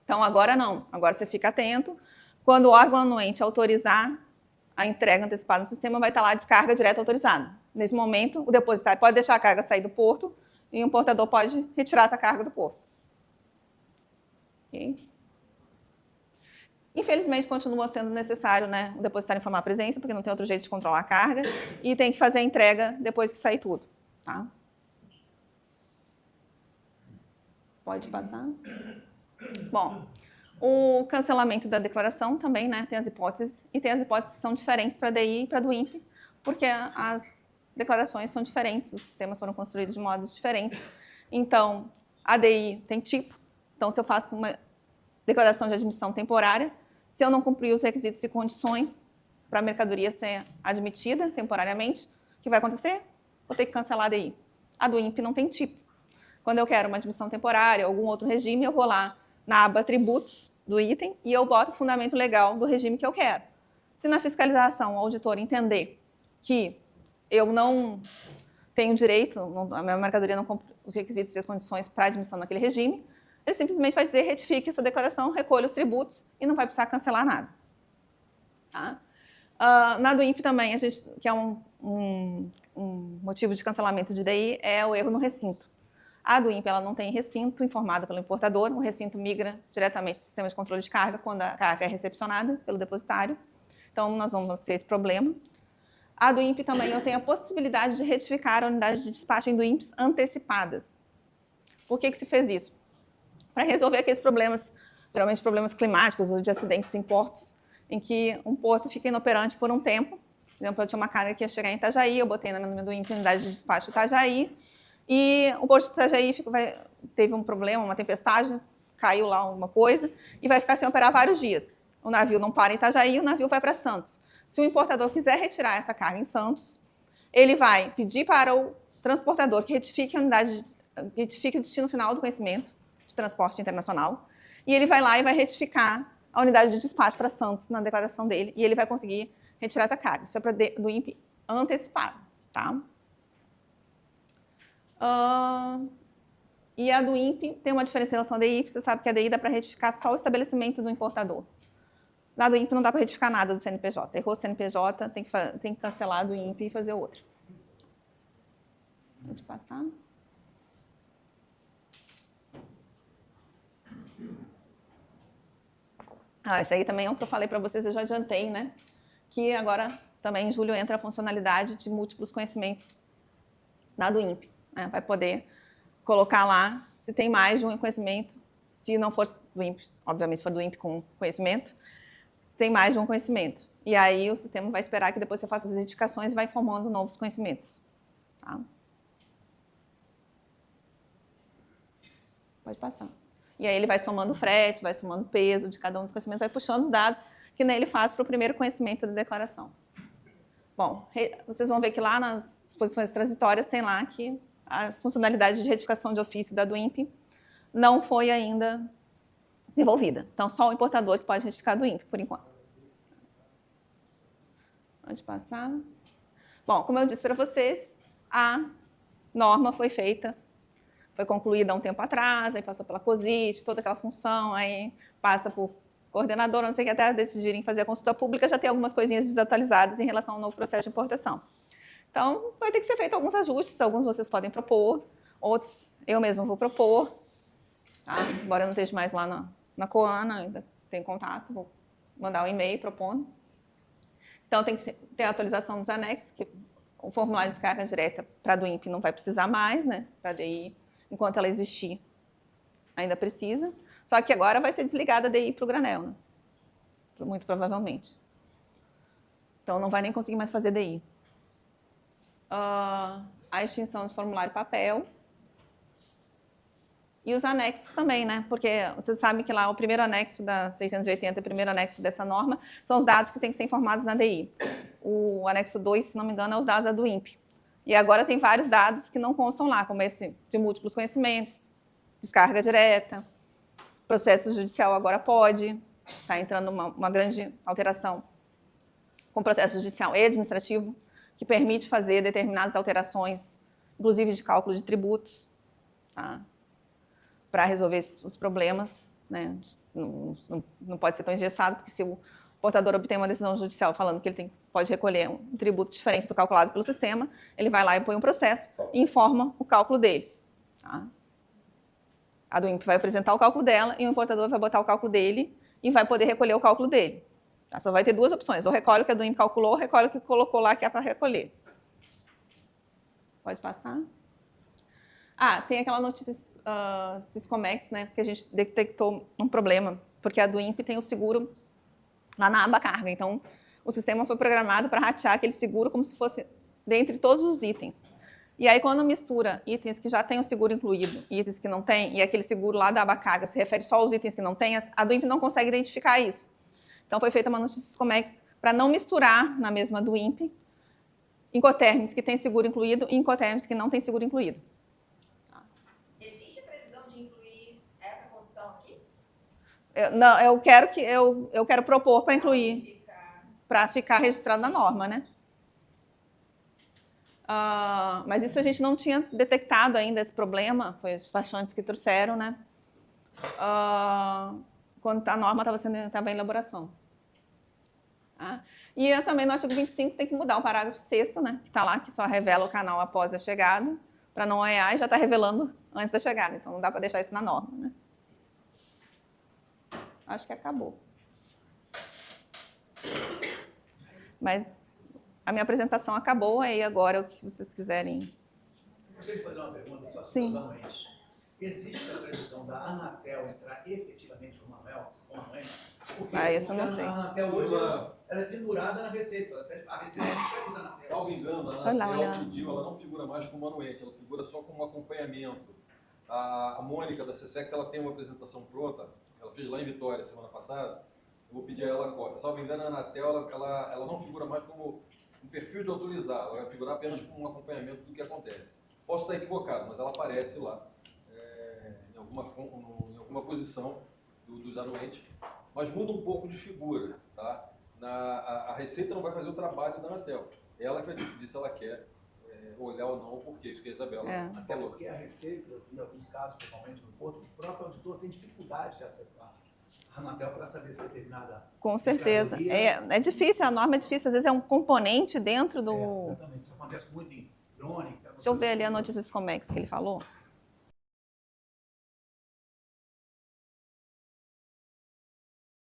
Então agora não, agora você fica atento. Quando o órgão anuente autorizar a entrega antecipada no sistema, vai estar lá a descarga direta autorizada. Nesse momento, o depositário pode deixar a carga sair do porto e o importador pode retirar essa carga do porto. Okay? Infelizmente, continua sendo necessário, né, o depositário informar a presença, porque não tem outro jeito de controlar a carga, e tem que fazer a entrega depois que sair tudo. Tá? Pode passar? Bom, o cancelamento da declaração também, né, tem as hipóteses, e tem as hipóteses que são diferentes para a DI e para a DUIMP, porque as declarações são diferentes, os sistemas foram construídos de modos diferentes. Então, a DI tem tipo, então se eu faço uma declaração de admissão temporária, se eu não cumprir os requisitos e condições para a mercadoria ser admitida temporariamente, o que vai acontecer? Vou ter que cancelar a DI. A DUIMP não tem tipo. Quando eu quero uma admissão temporária, algum outro regime, eu vou lá na aba Tributos do item e eu boto o fundamento legal do regime que eu quero. Se na fiscalização o auditor entender que eu não tenho direito, a minha mercadoria não cumpre os requisitos e as condições para admissão naquele regime, ele simplesmente vai dizer, retifique a sua declaração, recolha os tributos e não vai precisar cancelar nada. Tá? Na DUIMP também, a gente, que é um motivo de cancelamento de DI, é o erro no recinto. A DUIMP ela não tem recinto informado pelo importador, o recinto migra diretamente do sistema de controle de carga quando a carga é recepcionada pelo depositário. Então, nós vamos ter esse problema. A DUIMP também eu tenho a possibilidade de retificar a unidade de despacho em DUIMPs antecipadas. Por que se fez isso? Para resolver aqueles problemas, geralmente problemas climáticos ou de acidentes em portos, em que um porto fica inoperante por um tempo. Por exemplo, eu tinha uma carga que ia chegar em Itajaí, eu botei na minha DUIMP unidade de despacho Itajaí, e o porto de Itajaí teve um problema, uma tempestade, caiu lá alguma coisa, e vai ficar sem operar vários dias. O navio não para em Itajaí, o navio vai para Santos. Se o importador quiser retirar essa carga em Santos, ele vai pedir para o transportador que retifique a unidade, retifique o destino final do conhecimento de transporte internacional, e ele vai lá e vai retificar a unidade de despacho para Santos na declaração dele, e ele vai conseguir retirar essa carga. Isso é para DUIMP antecipado, tá? E a do INPE tem uma diferença em relação à DI, você sabe que a DI dá para retificar só o estabelecimento do importador. Na do INPE não dá para retificar nada do CNPJ. Errou o CNPJ, tem que cancelar do INPE e fazer outro. Pode passar. Esse aí também é o que eu falei para vocês, eu já adiantei, né? Que agora também em julho entra a funcionalidade de múltiplos conhecimentos na do INPE. Né? Vai poder colocar lá se tem mais de um conhecimento, se não for do INPE, obviamente se for do INPE com conhecimento, se tem mais de um conhecimento. E aí o sistema vai esperar que depois você faça as edificações e vai formando novos conhecimentos. Tá? Pode passar. E aí ele vai somando frete, vai somando peso de cada um dos conhecimentos, vai puxando os dados que nele faz para o primeiro conhecimento da declaração. Bom, vocês vão ver que lá nas disposições transitórias tem lá que a funcionalidade de retificação de ofício da do INPE não foi ainda desenvolvida. Então, só o importador que pode retificar do INPE, por enquanto. Pode passar. Bom, como eu disse para vocês, a norma foi feita, foi concluída há um tempo atrás, aí passou pela COSIT, toda aquela função, aí passa por coordenadora, não sei o que, até decidirem fazer a consulta pública, já tem algumas coisinhas desatualizadas em relação ao novo processo de importação. Então, vai ter que ser feito alguns ajustes, alguns vocês podem propor, outros eu mesmo vou propor, tá? Embora eu não esteja mais lá na Coana, ainda tenho contato, vou mandar um e-mail propondo. Então, tem que ter a atualização dos anexos, que o formulário de descarga direta para a do INPE não vai precisar mais, né? Para a DI, enquanto ela existir, ainda precisa. Só que agora vai ser desligada a DI para o granel, né? Muito provavelmente. Então, não vai nem conseguir mais fazer DI. A extinção do formulário papel. E os anexos também, né? Porque vocês sabem que lá o primeiro anexo da 680 e o primeiro anexo dessa norma são os dados que têm que ser informados na DI. O anexo 2, se não me engano, é os dados da do INPE. E agora tem vários dados que não constam lá, como esse de múltiplos conhecimentos, descarga direta, processo judicial agora pode, está entrando uma grande alteração com processo judicial e administrativo, que permite fazer determinadas alterações, inclusive de cálculo de tributos, tá? Para resolver os problemas, né? Não pode ser tão engessado, porque se o portador obtém uma decisão judicial falando que ele pode recolher um tributo diferente do calculado pelo sistema, ele vai lá e põe um processo e informa o cálculo dele. Tá? A do INPE vai apresentar o cálculo dela e o importador vai botar o cálculo dele e vai poder recolher o cálculo dele. Tá? Só vai ter duas opções, ou recolhe o que a do INPE calculou, ou recolhe o que colocou lá que é para recolher. Pode passar. Tem aquela notícia Siscomex, né, que a gente detectou um problema, porque a do INPE tem o seguro lá na aba carga. Então, o sistema foi programado para ratear aquele seguro como se fosse dentre todos os itens. E aí, quando mistura itens que já têm o seguro incluído e itens que não têm, e aquele seguro lá da aba carga se refere só aos itens que não têm, a do INPE não consegue identificar isso. Então, foi feita uma notícia Siscomex para não misturar na mesma do INPE Incoterms que tem seguro incluído e Incoterms que não tem seguro incluído. Existe a previsão de incluir essa condição aqui? Eu quero propor para incluir, para ficar registrado na norma, né? Mas isso a gente não tinha detectado ainda, esse problema, foi os despachantes que trouxeram, né? Quando a norma estava em elaboração. E também no artigo 25 tem que mudar o parágrafo 6º, né? Que está lá, que só revela o canal após a chegada, para não OEA, e já está revelando antes da chegada. Então, não dá para deixar isso na norma, né? Acho que acabou. Mas a minha apresentação acabou, aí agora o que vocês quiserem. Eu gostaria de fazer uma pergunta só Sim. sobre os anuentes. Existe a previsão da Anatel entrar efetivamente como anuente? Isso eu não sei. A Anatel hoje ela é pendurada na Receita. A Receita fiscaliza a Anatel. Salvo engano, a Anatel pediu, ela não figura mais como anuente, ela figura só como acompanhamento. A Mônica da CSEX, ela tem uma apresentação pronta, ela fez lá em Vitória semana passada, eu vou pedir a ela a cópia. Salvo engano, a Anatel, ela não figura mais como um perfil de autorizado, ela vai figurar apenas como um acompanhamento do que acontece. Posso estar equivocado, mas ela aparece lá em alguma posição dos anuentes, mas muda um pouco de figura, tá? A Receita não vai fazer o trabalho da Anatel, ela que vai decidir se ela quer olhar ou não o porquê, isso que a Isabela Até falou. porque a Receita, em alguns casos, principalmente no Porto, o próprio auditor tem dificuldade de acessar a Anatel para saber se determinada... Com certeza. mercadoria- É difícil, a norma é difícil. Às vezes é um componente dentro do... Exatamente, isso acontece muito em drone. Deixa eu ver ali a notícia do Scomex que ele falou.